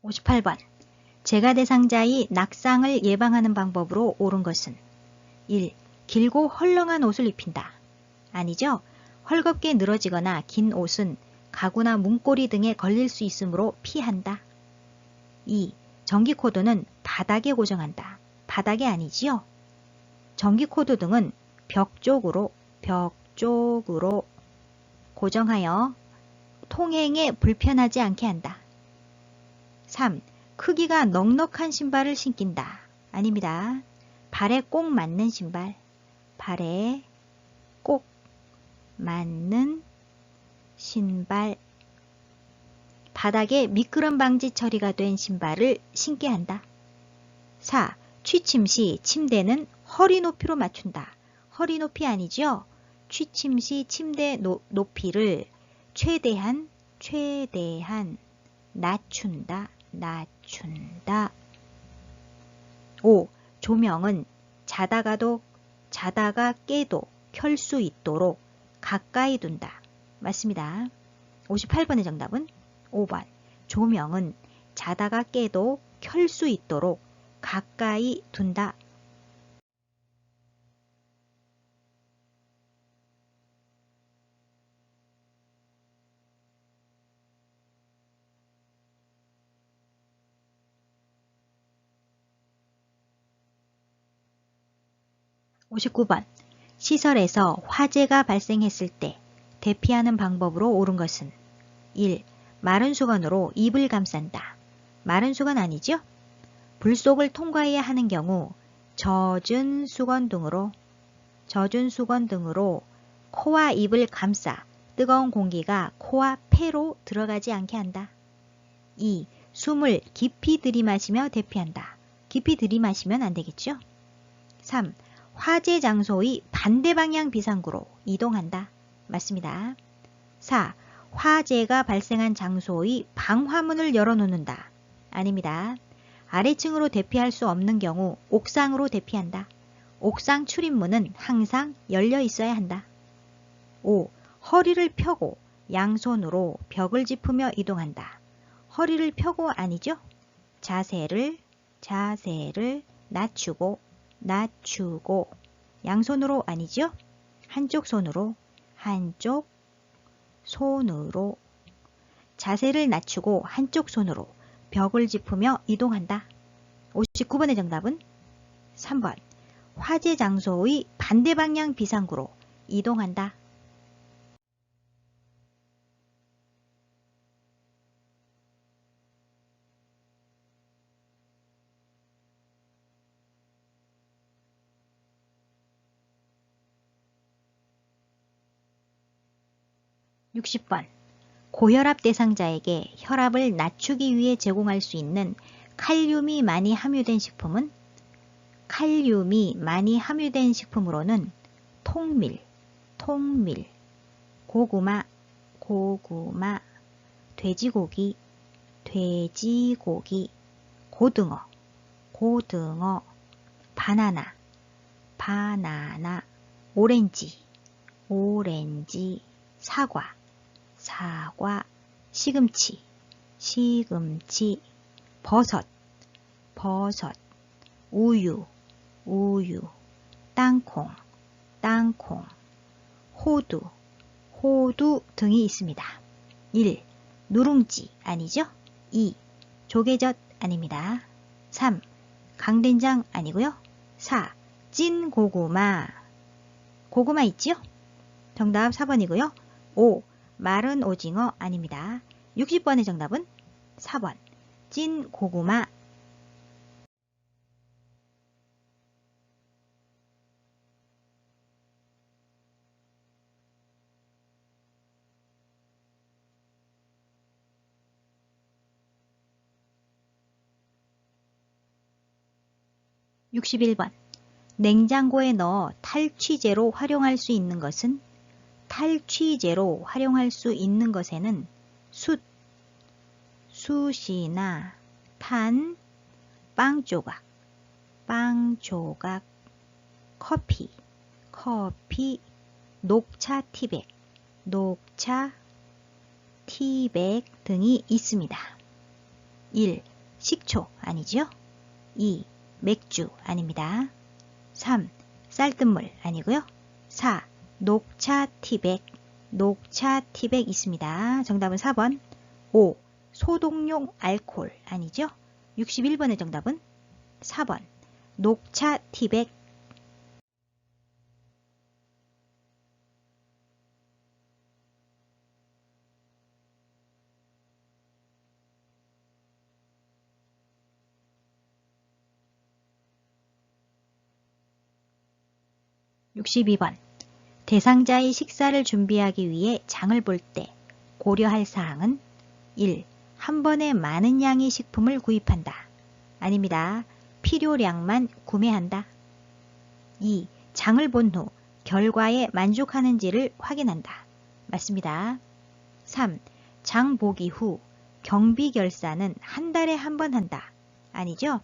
58번. 재가 대상자의 낙상을 예방하는 방법으로 옳은 것은 1. 길고 헐렁한 옷을 입힌다. 아니죠. 헐겁게 늘어지거나 긴 옷은 가구나 문고리 등에 걸릴 수 있으므로 피한다. 2. 전기코드는 바닥에 고정한다. 바닥이 아니지요. 전기코드 등은 벽 쪽으로 고정하여 통행에 불편하지 않게 한다. 3. 크기가 넉넉한 신발을 신긴다. 아닙니다. 발에 꼭 맞는 신발. 발에 꼭 맞는 신발. 바닥에 미끄럼 방지 처리가 된 신발을 신게 한다. 4. 취침 시 침대는 허리 높이로 맞춘다. 허리 높이 아니죠? 취침 시 침대 높이를 최대한 낮춘다. 5. 조명은 자다가 깨도 켤 수 있도록 가까이 둔다. 맞습니다. 58번의 정답은 5번. 조명은 자다가 깨도 켤 수 있도록 가까이 둔다. 59번. 시설에서 화재가 발생했을 때 대피하는 방법으로 옳은 것은 1. 마른 수건으로 입을 감싼다. 마른 수건 아니죠? 불속을 통과해야 하는 경우 젖은 수건 등으로 코와 입을 감싸 뜨거운 공기가 코와 폐로 들어가지 않게 한다. 2. 숨을 깊이 들이마시며 대피한다. 깊이 들이마시면 안 되겠죠? 3. 화재 장소의 반대 방향 비상구로 이동한다. 맞습니다. 4. 화재가 발생한 장소의 방화문을 열어놓는다. 아닙니다. 아래층으로 대피할 수 없는 경우 옥상으로 대피한다. 옥상 출입문은 항상 열려 있어야 한다. 5. 허리를 펴고 양손으로 벽을 짚으며 이동한다. 허리를 펴고 아니죠? 자세를 낮추고 양손으로 아니죠? 한쪽 손으로 자세를 낮추고 한쪽 손으로 벽을 짚으며 이동한다. 59번의 정답은 3번. 화재 장소의 반대 방향 비상구로 이동한다. 60번. 고혈압 대상자에게 혈압을 낮추기 위해 제공할 수 있는 칼륨이 많이 함유된 식품은? 칼륨이 많이 함유된 식품으로는 통밀, 고구마, 돼지고기, 고등어, 바나나, 오렌지, 사과, 시금치, 버섯, 우유, 땅콩, 호두 등이 있습니다. 1. 누룽지 아니죠? 2. 조개젓 아닙니다. 3. 강된장 아니고요. 4. 찐 고구마 있지요? 정답 4번이고요. 5. 마른 오징어 아닙니다. 60번의 정답은 4번. 찐 고구마. 61번. 냉장고에 넣어 탈취제로 활용할 수 있는 것은? 탈취제로 활용할 수 있는 것에는 숯이나 탄, 빵 조각, 커피, 녹차 티백 등이 있습니다. 1. 식초 아니죠? 2. 맥주 아닙니다. 3. 쌀뜨물 아니고요. 4. 녹차 티백, 녹차 티백 있습니다. 정답은 4번. 5. 소독용 알코올 아니죠? 61번의 정답은 4번. 녹차 티백. (62번) 대상자의 식사를 준비하기 위해 장을 볼 때 고려할 사항은 1. 한 번에 많은 양의 식품을 구입한다. 아닙니다. 필요량만 구매한다. 2. 장을 본 후 결과에 만족하는지를 확인한다. 맞습니다. 3. 장 보기 후 경비 결산은 한 달에 한 번 한다. 아니죠?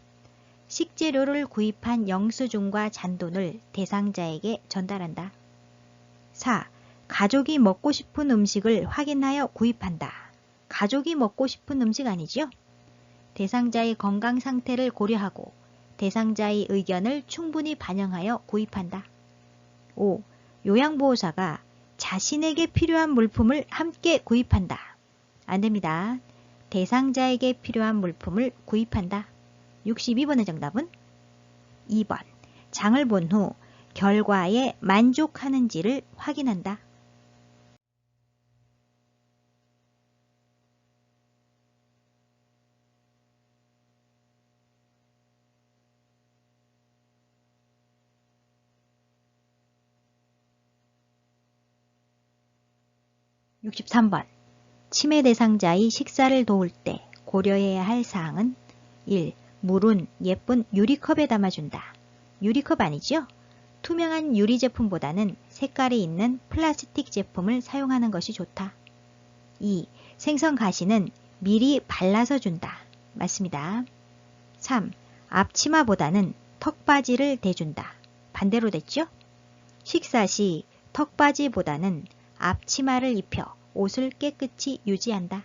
식재료를 구입한 영수증과 잔돈을 대상자에게 전달한다. 4. 가족이 먹고 싶은 음식을 확인하여 구입한다. 가족이 먹고 싶은 음식 아니죠? 대상자의 건강 상태를 고려하고 대상자의 의견을 충분히 반영하여 구입한다. 5. 요양보호사가 자신에게 필요한 물품을 함께 구입한다. 안됩니다. 대상자에게 필요한 물품을 구입한다. 62번의 정답은 2번. 장을 본 후 결과에 만족하는지를 확인한다. (63번) 치매 대상자의 식사를 도울 때 고려해야 할 사항은 1. 물은 예쁜 유리컵에 담아준다. 유리컵 아니죠? 투명한 유리 제품보다는 색깔이 있는 플라스틱 제품을 사용하는 것이 좋다. 2. 생선 가시는 미리 발라서 준다. 맞습니다. 3. 앞치마보다는 턱바지를 대준다. 반대로 됐죠? 식사 시 턱바지보다는 앞치마를 입혀 옷을 깨끗이 유지한다.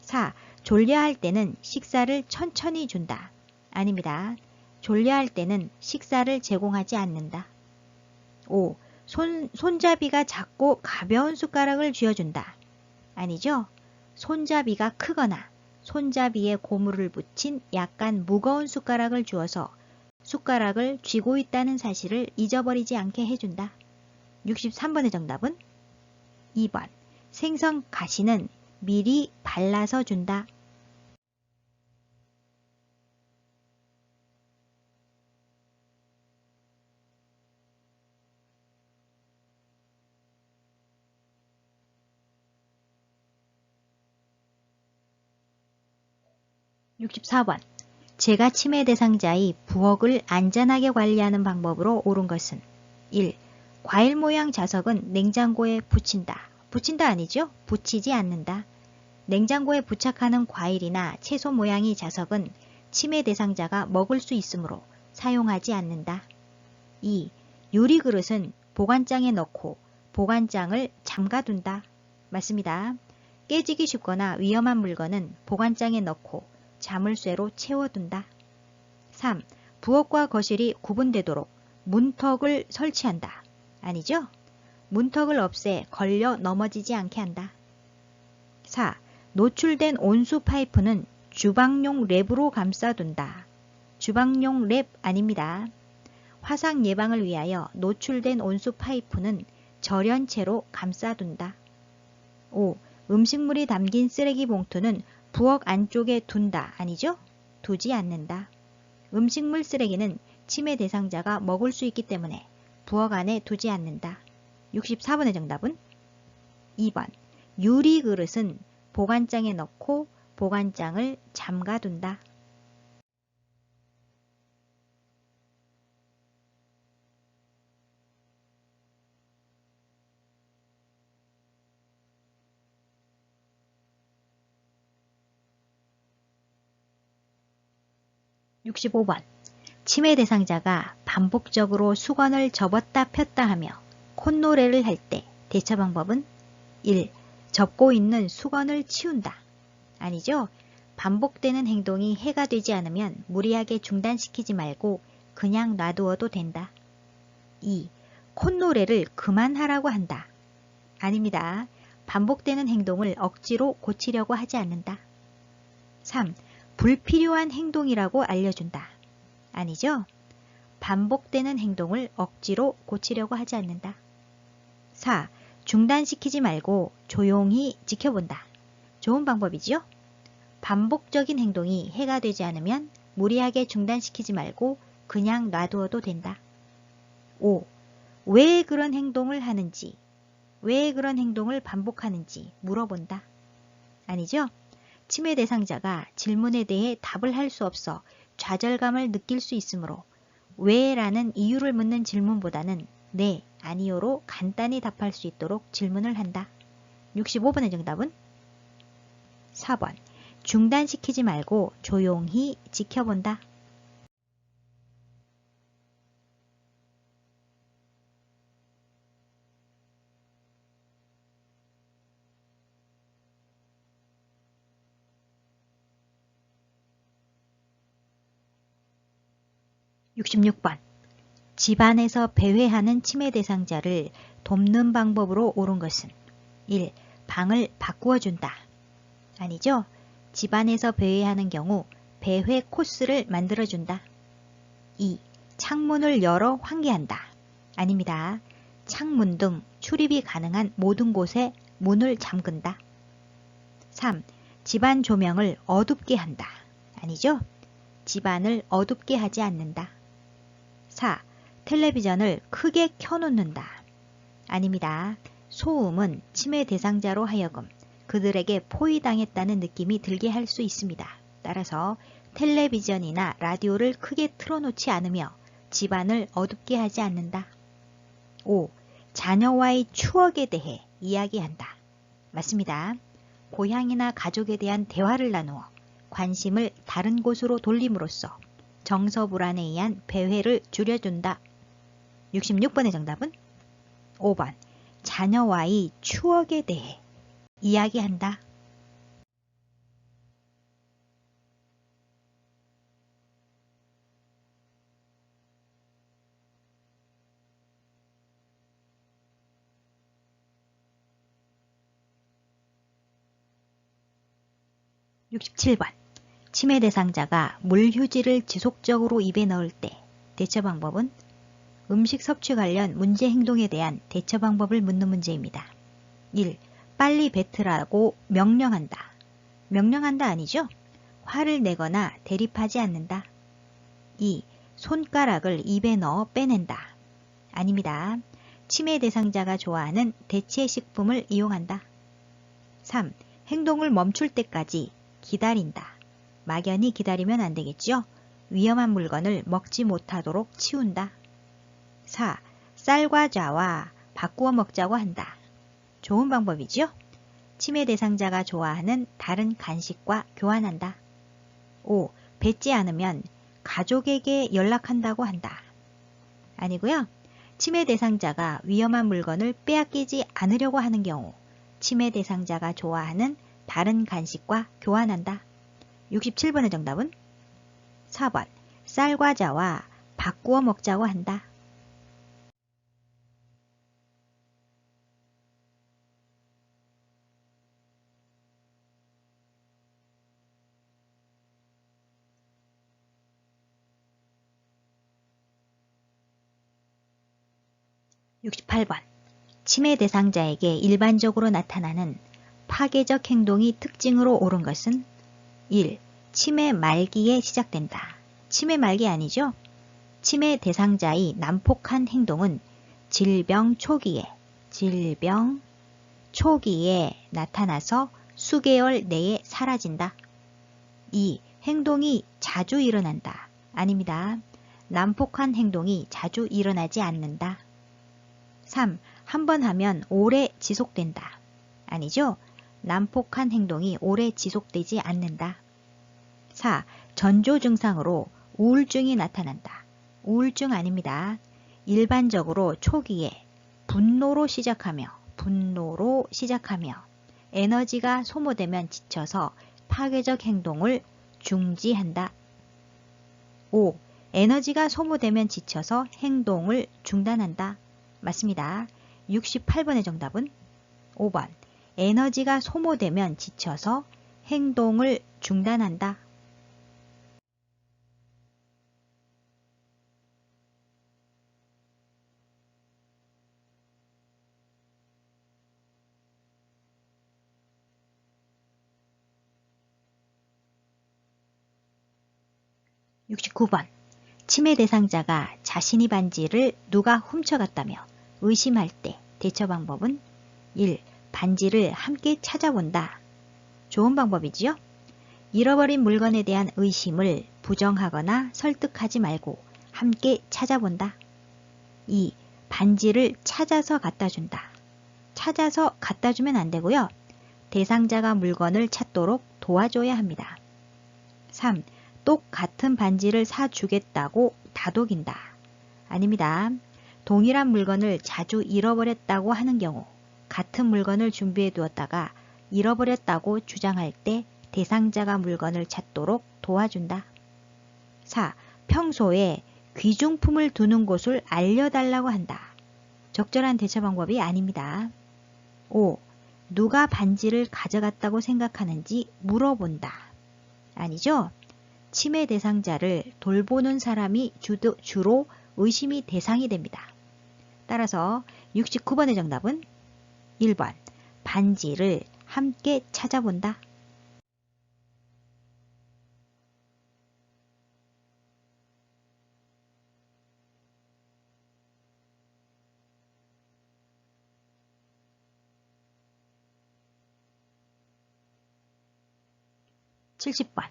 4. 졸려할 때는 식사를 천천히 준다. 아닙니다. 졸려할 때는 식사를 제공하지 않는다. 5. 손잡이가 작고 가벼운 숟가락을 쥐어준다. 아니죠? 손잡이가 크거나 손잡이에 고무를 붙인 약간 무거운 숟가락을 주어서 숟가락을 쥐고 있다는 사실을 잊어버리지 않게 해준다. 63번의 정답은 2번. 생선 가시는 미리 발라서 준다. (64번) 제가 치매 대상자의 부엌을 안전하게 관리하는 방법으로 옳은 것은 1. 과일 모양 자석은 냉장고에 붙인다. 붙인다 아니죠? 붙이지 않는다. 냉장고에 부착하는 과일이나 채소 모양의 자석은 치매 대상자가 먹을 수 있으므로 사용하지 않는다. 2. 유리 그릇은 보관장에 넣고 보관장을 잠가둔다. 맞습니다. 깨지기 쉽거나 위험한 물건은 보관장에 넣고 자물쇠로 채워둔다. 3. 부엌과 거실이 구분되도록 문턱을 설치한다. 아니죠? 문턱을 없애 걸려 넘어지지 않게 한다. 4. 노출된 온수 파이프는 주방용 랩으로 감싸둔다. 주방용 랩 아닙니다. 화상 예방을 위하여 노출된 온수 파이프는 절연채로 감싸둔다. 5. 음식물이 담긴 쓰레기 봉투는 부엌 안쪽에 둔다. 아니죠? 두지 않는다. 음식물 쓰레기는 치매 대상자가 먹을 수 있기 때문에 부엌 안에 두지 않는다. 64번의 정답은 2번. 유리 그릇은 보관장에 넣고 보관장을 잠가둔다. (65번) 치매 대상자가 반복적으로 수건을 접었다 폈다 하며 콧노래를 할 때 대처 방법은 1. 접고 있는 수건을 치운다. 아니죠? 반복되는 행동이 해가 되지 않으면 무리하게 중단시키지 말고 그냥 놔두어도 된다. 2. 콧노래를 그만하라고 한다. 아닙니다. 반복되는 행동을 억지로 고치려고 하지 않는다. 3. 불필요한 행동이라고 알려준다. 아니죠? 반복되는 행동을 억지로 고치려고 하지 않는다. 4. 중단시키지 말고 조용히 지켜본다. 좋은 방법이지요? 반복적인 행동이 해가 되지 않으면 무리하게 중단시키지 말고 그냥 놔두어도 된다. 5. 왜 그런 행동을 하는지, 왜 그런 행동을 반복하는지 물어본다. 아니죠? 치매 대상자가 질문에 대해 답을 할 수 없어 좌절감을 느낄 수 있으므로 왜 라는 이유를 묻는 질문보다는 네, 아니요로 간단히 답할 수 있도록 질문을 한다. 65번의 정답은 4번. 중단시키지 말고 조용히 지켜본다. 66번. 집안에서 배회하는 치매 대상자를 돕는 방법으로 옳은 것은 1. 방을 바꾸어 준다. 아니죠? 집안에서 배회하는 경우 배회 코스를 만들어 준다. 2. 창문을 열어 환기한다. 아닙니다. 창문 등 출입이 가능한 모든 곳에 문을 잠근다. 3. 집안 조명을 어둡게 한다. 아니죠? 집안을 어둡게 하지 않는다. 4. 텔레비전을 크게 켜놓는다. 아닙니다. 소음은 치매 대상자로 하여금 그들에게 포위당했다는 느낌이 들게 할 수 있습니다. 따라서 텔레비전이나 라디오를 크게 틀어놓지 않으며 집안을 어둡게 하지 않는다. 5. 자녀와의 추억에 대해 이야기한다. 맞습니다. 고향이나 가족에 대한 대화를 나누어 관심을 다른 곳으로 돌림으로써 정서 불안에 의한 배회를 줄여준다. 66번의 정답은 5번. 자녀와의 추억에 대해 이야기한다. 67번. 치매 대상자가 물휴지를 지속적으로 입에 넣을 때 대처 방법은 음식 섭취 관련 문제 행동에 대한 대처 방법을 묻는 문제입니다. 1. 빨리 뱉으라고 명령한다. 명령한다 아니죠? 화를 내거나 대립하지 않는다. 2. 손가락을 입에 넣어 빼낸다. 아닙니다. 치매 대상자가 좋아하는 대체 식품을 이용한다. 3. 행동을 멈출 때까지 기다린다. 막연히 기다리면 안 되겠죠? 위험한 물건을 먹지 못하도록 치운다. 4. 쌀과자와 바꾸어 먹자고 한다. 좋은 방법이죠? 치매 대상자가 좋아하는 다른 간식과 교환한다. 5. 뱉지 않으면 가족에게 연락한다고 한다. 아니고요. 치매 대상자가 위험한 물건을 빼앗기지 않으려고 하는 경우 치매 대상자가 좋아하는 다른 간식과 교환한다. 67번의 정답은 4번. 쌀과자와 바꾸어 먹자고 한다. 68번. 치매 대상자에게 일반적으로 나타나는 파괴적 행동이 특징으로 옳은 것은 1. 치매 말기에 시작된다. 치매 말기 아니죠? 치매 대상자의 난폭한 행동은 질병 초기에 나타나서 수개월 내에 사라진다. 2. 행동이 자주 일어난다. 아닙니다. 난폭한 행동이 자주 일어나지 않는다. 3. 한 번 하면 오래 지속된다. 아니죠? 난폭한 행동이 오래 지속되지 않는다. 4. 전조 증상으로 우울증이 나타난다. 우울증 아닙니다. 일반적으로 초기에 분노로 시작하며 에너지가 소모되면 지쳐서 파괴적 행동을 중지한다. 5. 에너지가 소모되면 지쳐서 행동을 중단한다. 맞습니다. 68번의 정답은 5번. 에너지가 소모되면 지쳐서 행동을 중단한다. 69번. 침해 대상자가 자신이 반지를 누가 훔쳐갔다며 의심할 때 대처 방법은 1. 반지를 함께 찾아본다. 좋은 방법이지요? 잃어버린 물건에 대한 의심을 부정하거나 설득하지 말고 함께 찾아본다. 2. 반지를 찾아서 갖다 준다. 찾아서 갖다 주면 안 되고요. 대상자가 물건을 찾도록 도와줘야 합니다. 3. 똑같은 반지를 사주겠다고 다독인다. 아닙니다. 동일한 물건을 자주 잃어버렸다고 하는 경우 같은 물건을 준비해 두었다가 잃어버렸다고 주장할 때 대상자가 물건을 찾도록 도와준다. 4. 평소에 귀중품을 두는 곳을 알려달라고 한다. 적절한 대처 방법이 아닙니다. 5. 누가 반지를 가져갔다고 생각하는지 물어본다. 아니죠? 침해 대상자를 돌보는 사람이 주로 의심이 대상이 됩니다. 따라서 69번의 정답은 1번. 반지를 함께 찾아본다. 70번.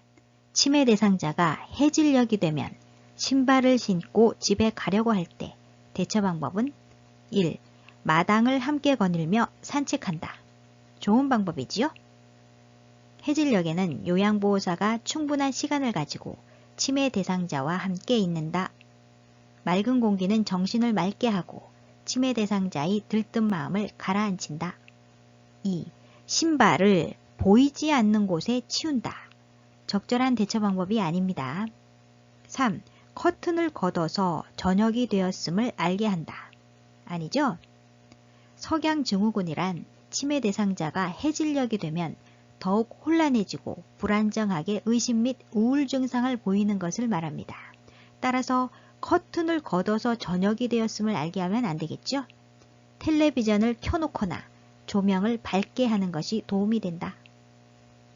침해 대상자가 해질녘이 되면 신발을 신고 집에 가려고 할 때 대처 방법은 1. 마당을 함께 거닐며 산책한다. 좋은 방법이지요? 해질녘에는 요양보호사가 충분한 시간을 가지고 침해 대상자와 함께 있는다. 맑은 공기는 정신을 맑게 하고 침해 대상자의 들뜬 마음을 가라앉힌다. 2. 신발을 보이지 않는 곳에 치운다. 적절한 대처 방법이 아닙니다. 3. 커튼을 걷어서 저녁이 되었음을 알게 한다. 아니죠? 석양증후군이란 침해 대상자가 해질녘이 되면 더욱 혼란해지고 불안정하게 의심 및 우울 증상을 보이는 것을 말합니다. 따라서 커튼을 걷어서 저녁이 되었음을 알게 하면 안 되겠죠? 텔레비전을 켜놓거나 조명을 밝게 하는 것이 도움이 된다.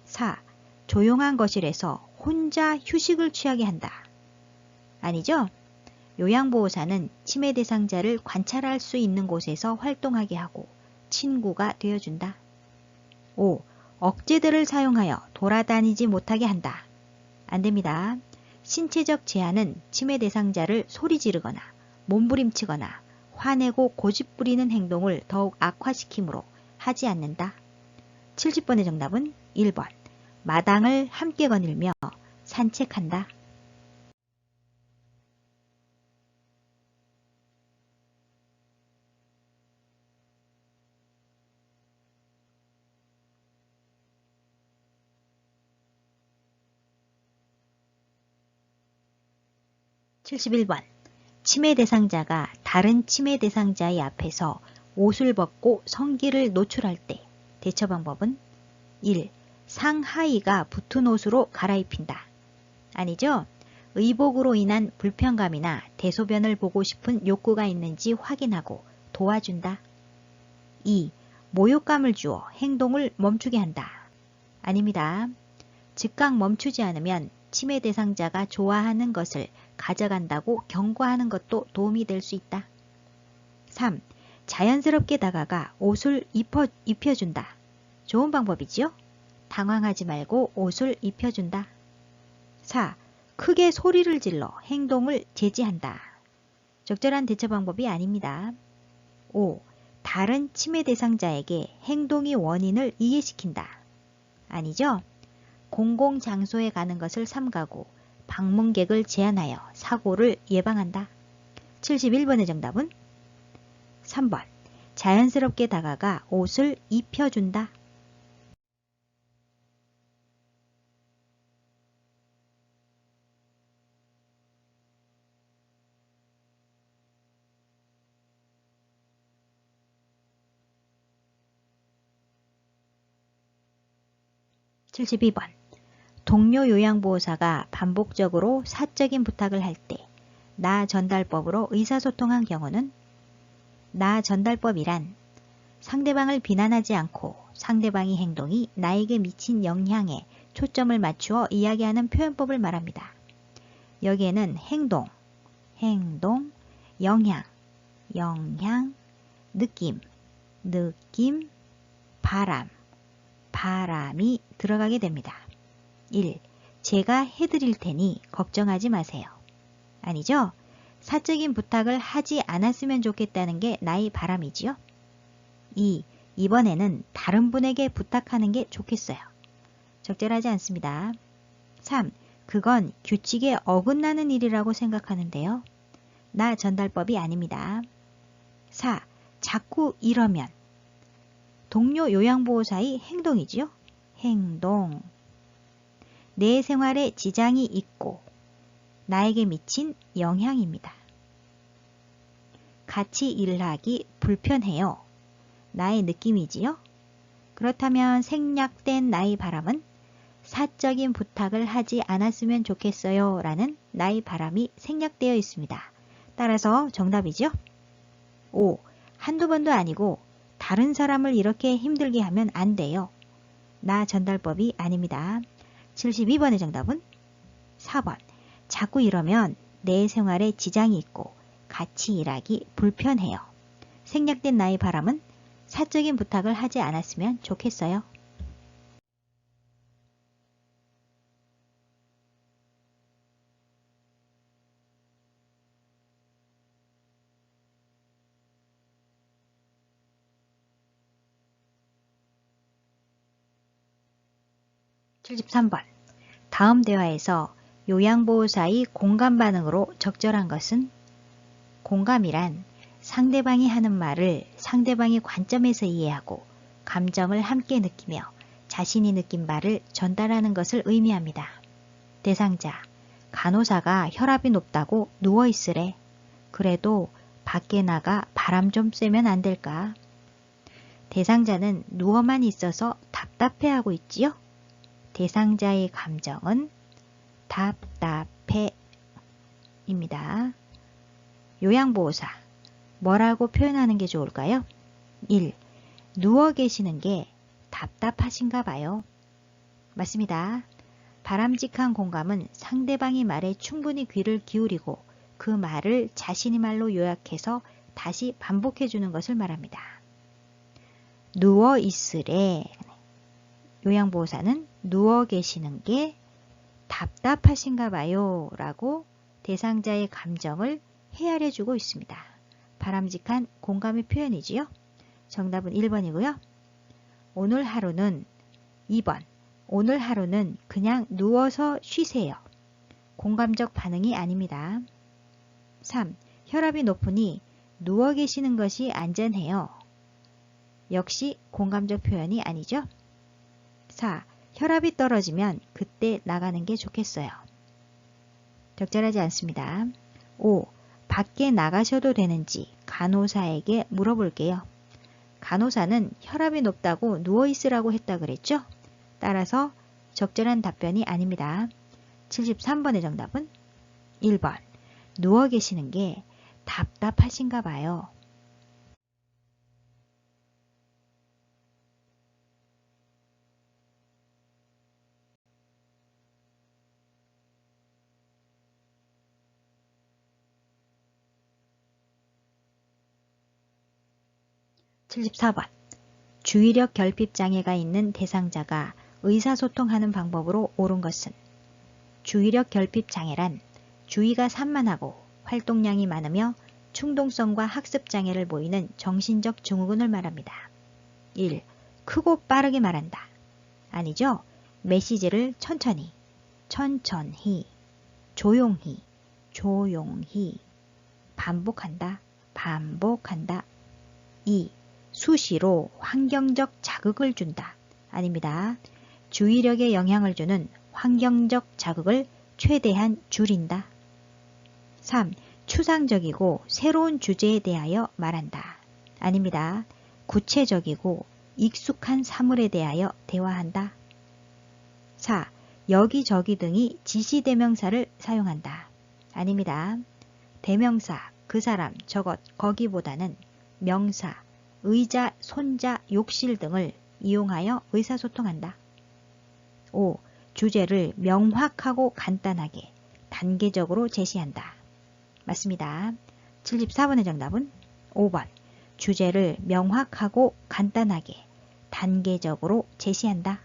4. 조용한 거실에서 혼자 휴식을 취하게 한다. 아니죠? 요양보호사는 침해 대상자를 관찰할 수 있는 곳에서 활동하게 하고 친구가 되어준다. 5. 억제들을 사용하여 돌아다니지 못하게 한다. 안 됩니다. 신체적 제한은 침해 대상자를 소리 지르거나 몸부림치거나 화내고 고집 부리는 행동을 더욱 악화시키므로 하지 않는다. 70번의 정답은 1번. 마당을 함께 거닐며 산책한다. 71번. 침해 대상자가 다른 침해 대상자의 앞에서 옷을 벗고 성기를 노출할 때 대처 방법은 1. 상하의가 붙은 옷으로 갈아입힌다. 아니죠? 의복으로 인한 불편감이나 대소변을 보고 싶은 욕구가 있는지 확인하고 도와준다. 2. 모욕감을 주어 행동을 멈추게 한다. 아닙니다. 즉각 멈추지 않으면 침해 대상자가 좋아하는 것을 가져간다고 경고하는 것도 도움이 될 수 있다. 3. 자연스럽게 다가가 옷을 입혀준다. 좋은 방법이지요? 당황하지 말고 옷을 입혀준다. 4. 크게 소리를 질러 행동을 제지한다. 적절한 대처 방법이 아닙니다. 5. 다른 침해 대상자에게 행동의 원인을 이해시킨다. 아니죠? 공공장소에 가는 것을 삼가고 방문객을 제한하여 사고를 예방한다. 71번의 정답은 3번. 자연스럽게 다가가 옷을 입혀준다. 72번. 동료 요양보호사가 반복적으로 사적인 부탁을 할 때 나 전달법으로 의사소통한 경우는 나 전달법이란 상대방을 비난하지 않고 상대방의 행동이 나에게 미친 영향에 초점을 맞추어 이야기하는 표현법을 말합니다. 여기에는 행동, 영향, 느낌, 바람이 들어가게 됩니다. 1. 제가 해드릴 테니 걱정하지 마세요. 아니죠? 사적인 부탁을 하지 않았으면 좋겠다는 게 나의 바람이지요. 2. 이번에는 다른 분에게 부탁하는 게 좋겠어요. 적절하지 않습니다. 3. 그건 규칙에 어긋나는 일이라고 생각하는데요. 나 전달법이 아닙니다. 4. 자꾸 이러면 동료 요양보호사의 행동이지요. 행동. 내 생활에 지장이 있고 나에게 미친 영향입니다. 같이 일하기 불편해요. 나의 느낌이지요. 그렇다면 생략된 나의 바람은 사적인 부탁을 하지 않았으면 좋겠어요 라는 나의 바람이 생략되어 있습니다. 따라서 정답이죠. 5. 한두 번도 아니고 다른 사람을 이렇게 힘들게 하면 안 돼요. 나 전달법이 아닙니다. 72번의 정답은 4번. 자꾸 이러면 내 생활에 지장이 있고 같이 일하기 불편해요. 생략된 나의 바람은 사적인 부탁을 하지 않았으면 좋겠어요. (73번) 다음 대화에서 요양보호사의 공감 반응으로 적절한 것은 공감이란 상대방이 하는 말을 상대방의 관점에서 이해하고 감정을 함께 느끼며 자신이 느낀 바를 전달하는 것을 의미합니다. 대상자, 간호사가 혈압이 높다고 누워있으래. 그래도 밖에 나가 바람 좀 쐬면 안 될까? 대상자는 누워만 있어서 답답해하고 있지요? 대상자의 감정은 답답해입니다. 요양보호사, 뭐라고 표현하는 게 좋을까요? 1. 누워 계시는 게 답답하신가 봐요. 맞습니다. 바람직한 공감은 상대방의 말에 충분히 귀를 기울이고 그 말을 자신의 말로 요약해서 다시 반복해 주는 것을 말합니다. 누워 있으래. 요양보호사는 누워 계시는 게 답답하신가 봐요 라고 대상자의 감정을 헤아려 주고 있습니다. 바람직한 공감의 표현이지요. 정답은 1번이고요. 오늘 하루는 2번. 오늘 하루는 그냥 누워서 쉬세요. 공감적 반응이 아닙니다. 3. 혈압이 높으니 누워 계시는 것이 안전해요. 역시 공감적 표현이 아니죠. 4. 혈압이 떨어지면 그때 나가는 게 좋겠어요. 적절하지 않습니다. 5. 밖에 나가셔도 되는지 간호사에게 물어볼게요. 간호사는 혈압이 높다고 누워있으라고 했다 그랬죠? 따라서 적절한 답변이 아닙니다. 73번의 정답은 1번. 누워 계시는 게 답답하신가 봐요. (74번) 주의력 결핍 장애가 있는 대상자가 의사소통하는 방법으로 옳은 것은 주의력 결핍 장애란 주의가 산만하고 활동량이 많으며 충동성과 학습 장애를 보이는 정신적 증후군을 말합니다. 1. 크고 빠르게 말한다. 아니죠. 메시지를 천천히, 조용히, 반복한다. 2. 수시로 환경적 자극을 준다. 아닙니다. 주의력에 영향을 주는 환경적 자극을 최대한 줄인다. 3. 추상적이고 새로운 주제에 대하여 말한다. 아닙니다. 구체적이고 익숙한 사물에 대하여 대화한다. 4. 여기저기 등이 지시대명사를 사용한다. 아닙니다. 대명사, 그 사람, 저것, 거기보다는 명사, 의자, 손자, 욕실 등을 이용하여 의사소통한다. 5. 주제를 명확하고 간단하게, 단계적으로 제시한다. 맞습니다. 74번의 정답은 5번. 주제를 명확하고 간단하게, 단계적으로 제시한다.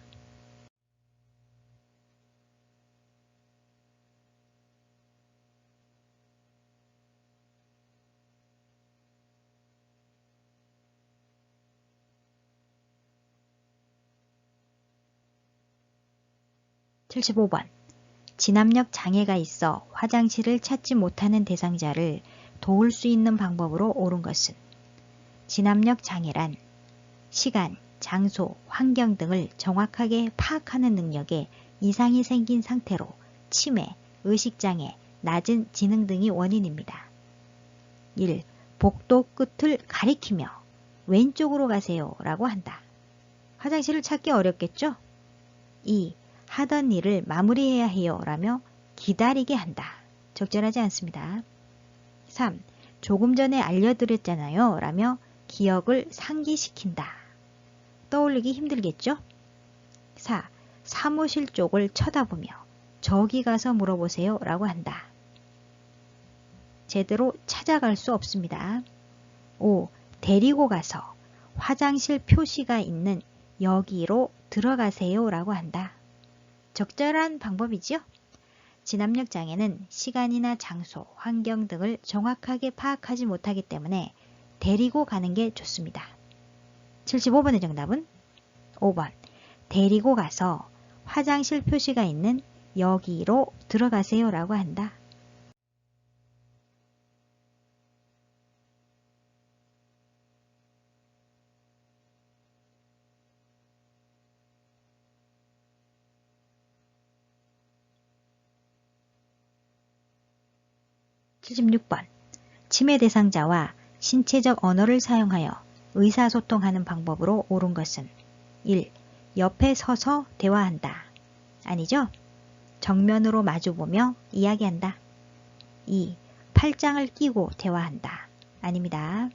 75번. 진압력 장애가 있어 화장실을 찾지 못하는 대상자를 도울 수 있는 방법으로 옳은 것은 진압력 장애란 시간, 장소, 환경 등을 정확하게 파악하는 능력에 이상이 생긴 상태로 치매, 의식장애, 낮은 지능 등이 원인입니다. 1. 복도 끝을 가리키며 왼쪽으로 가세요 라고 한다. 화장실을 찾기 어렵겠죠? 2. 하던 일을 마무리해야 해요 라며 기다리게 한다. 적절하지 않습니다. 3. 조금 전에 알려드렸잖아요 라며 기억을 상기시킨다. 떠올리기 힘들겠죠? 4. 사무실 쪽을 쳐다보며 저기 가서 물어보세요 라고 한다. 제대로 찾아갈 수 없습니다. 5. 데리고 가서 화장실 표시가 있는 여기로 들어가세요 라고 한다. 적절한 방법이지요? 진압력 장애는 시간이나 장소, 환경 등을 정확하게 파악하지 못하기 때문에 데리고 가는 게 좋습니다. 75번의 정답은 5번. 데리고 가서 화장실 표시가 있는 여기로 들어가세요 라고 한다. 76번. 치매 대상자와 신체적 언어를 사용하여 의사소통하는 방법으로 옳은 것은 1. 옆에 서서 대화한다. 아니죠? 정면으로 마주보며 이야기한다. 2. 팔짱을 끼고 대화한다. 아닙니다.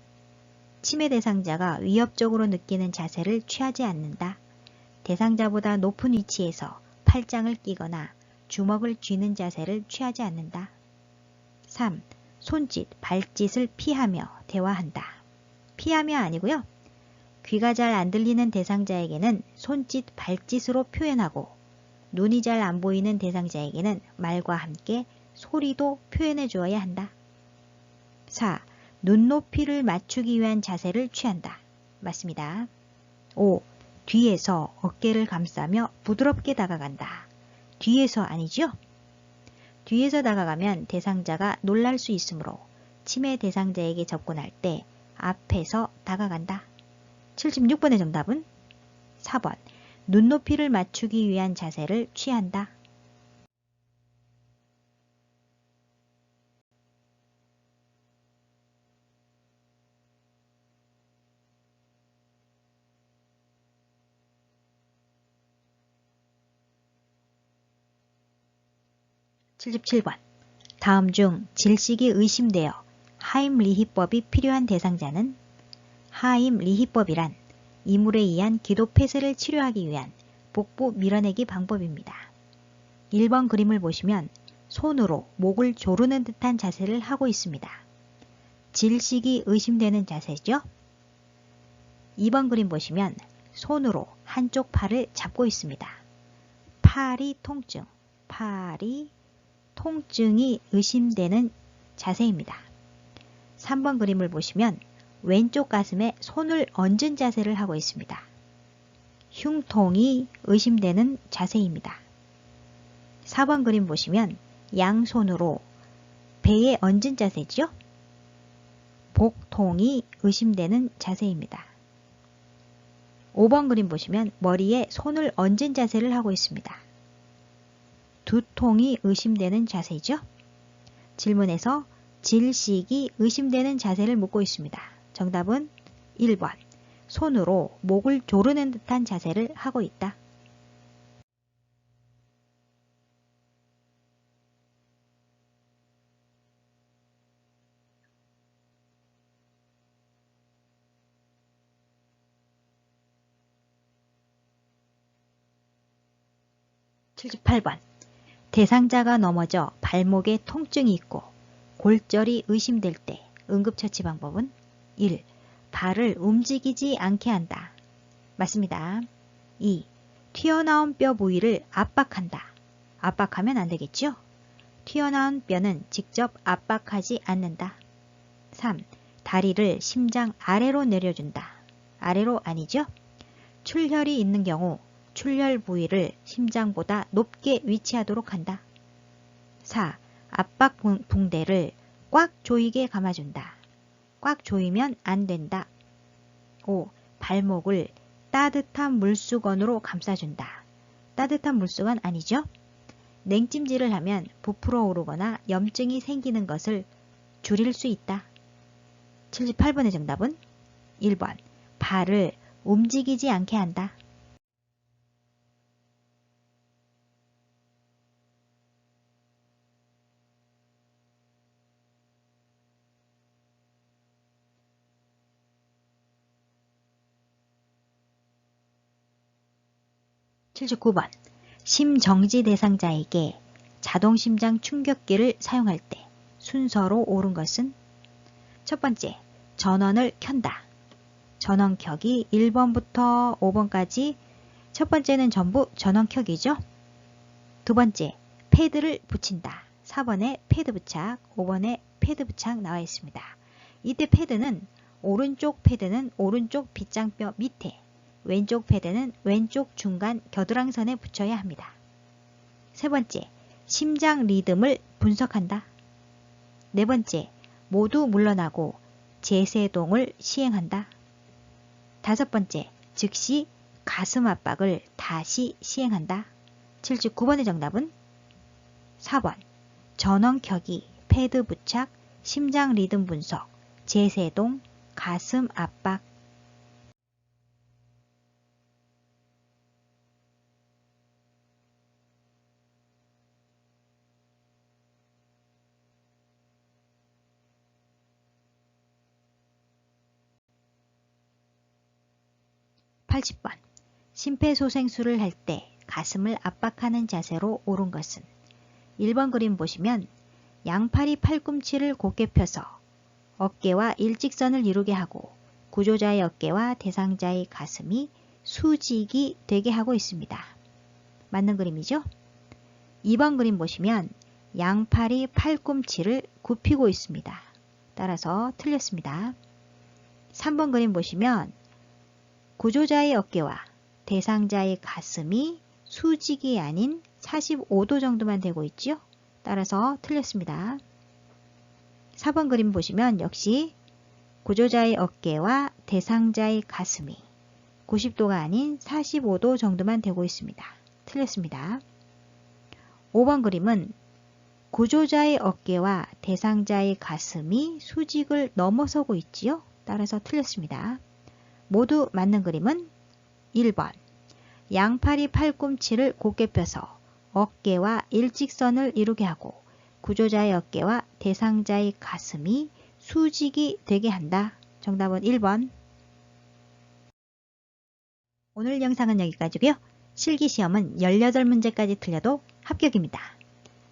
치매 대상자가 위협적으로 느끼는 자세를 취하지 않는다. 대상자보다 높은 위치에서 팔짱을 끼거나 주먹을 쥐는 자세를 취하지 않는다. 3. 손짓, 발짓을 피하며 대화한다. 피하며 아니고요. 귀가 잘 안 들리는 대상자에게는 손짓, 발짓으로 표현하고 눈이 잘 안 보이는 대상자에게는 말과 함께 소리도 표현해 주어야 한다. 4. 눈높이를 맞추기 위한 자세를 취한다. 맞습니다. 5. 뒤에서 어깨를 감싸며 부드럽게 다가간다. 뒤에서 아니죠? 뒤에서 다가가면 대상자가 놀랄 수 있으므로 치매 대상자에게 접근할 때 앞에서 다가간다. 76번의 정답은 4번. 눈높이를 맞추기 위한 자세를 취한다. 77번. 다음 중 질식이 의심되어 하임리히법이 필요한 대상자는 하임리히법이란 이물에 의한 기도 폐쇄를 치료하기 위한 복부 밀어내기 방법입니다. 1번 그림을 보시면 손으로 목을 조르는 듯한 자세를 하고 있습니다. 질식이 의심되는 자세죠? 2번 그림 보시면 손으로 한쪽 팔을 잡고 있습니다. 팔이 통증이 의심되는 자세입니다. 3번 그림을 보시면 왼쪽 가슴에 손을 얹은 자세를 하고 있습니다. 흉통이 의심되는 자세입니다. 4번 그림 보시면 양손으로 배에 얹은 자세죠? 복통이 의심되는 자세입니다. 5번 그림 보시면 머리에 손을 얹은 자세를 하고 있습니다. 두통이 의심되는 자세죠? 질문에서 질식이 의심되는 자세를 묻고 있습니다. 정답은 1번. 손으로 목을 조르는 듯한 자세를 하고 있다. 78번. 대상자가 넘어져 발목에 통증이 있고 골절이 의심될 때 응급처치 방법은 1. 발을 움직이지 않게 한다. 맞습니다. 2. 튀어나온 뼈 부위를 압박한다. 압박하면 안 되겠죠? 튀어나온 뼈는 직접 압박하지 않는다. 3. 다리를 심장 아래로 내려준다. 아래로 아니죠? 출혈이 있는 경우 출혈 부위를 심장보다 높게 위치하도록 한다. 4. 압박 붕대를 꽉 조이게 감아준다. 꽉 조이면 안 된다. 5. 발목을 따뜻한 물수건으로 감싸준다. 따뜻한 물수건 아니죠? 냉찜질을 하면 부풀어 오르거나 염증이 생기는 것을 줄일 수 있다. 78번의 정답은 1번. 발을 움직이지 않게 한다. (79번) 심정지 대상자에게 자동심장 충격기를 사용할 때 순서로 옳은 것은 첫 번째, 전원을 켠다. 전원 켜기 1번부터 5번까지 첫 번째는 전부 전원 켜기죠. 두 번째, 패드를 붙인다. 4번에 패드 부착, 5번에 패드 부착 나와 있습니다. 이때 패드는 오른쪽 패드는 오른쪽 빗장뼈 밑에, 왼쪽 패드는 왼쪽 중간 겨드랑선에 붙여야 합니다. 세 번째, 심장 리듬을 분석한다. 네 번째, 모두 물러나고 제세동을 시행한다. 다섯 번째, 즉시 가슴 압박을 다시 시행한다. 79번의 정답은 4번. 전원 켜기, 패드 부착, 심장 리듬 분석, 제세동, 가슴 압박. (80번) 심폐소생술을 할 때 가슴을 압박하는 자세로 옳은 것은 1번 그림 보시면 양팔이 팔꿈치를 곧게 펴서 어깨와 일직선을 이루게 하고 구조자의 어깨와 대상자의 가슴이 수직이 되게 하고 있습니다. 맞는 그림이죠? 2번 그림 보시면 양팔이 팔꿈치를 굽히고 있습니다. 따라서 틀렸습니다. 3번 그림 보시면 구조자의 어깨와 대상자의 가슴이 수직이 아닌 45도 정도만 되고 있죠. 따라서 틀렸습니다. 4번 그림 보시면 역시 구조자의 어깨와 대상자의 가슴이 90도가 아닌 45도 정도만 되고 있습니다. 틀렸습니다. 5번 그림은 구조자의 어깨와 대상자의 가슴이 수직을 넘어서고 있지요. 따라서 틀렸습니다. 모두 맞는 그림은 1번. 양팔이 팔꿈치를 곧게 펴서 어깨와 일직선을 이루게 하고 구조자의 어깨와 대상자의 가슴이 수직이 되게 한다. 정답은 1번. 오늘 영상은 여기까지고요. 실기시험은 18문제까지 틀려도 합격입니다.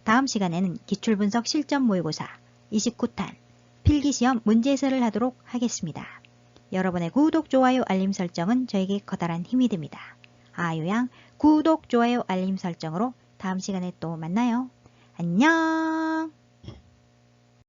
다음 시간에는 기출분석 실전 모의고사 29탄 필기시험 문제해설을 하도록 하겠습니다. 여러분의 구독, 좋아요, 알림 설정은 저에게 커다란 힘이 됩니다. 아유양 구독, 좋아요, 알림 설정으로 다음 시간에 또 만나요. 안녕.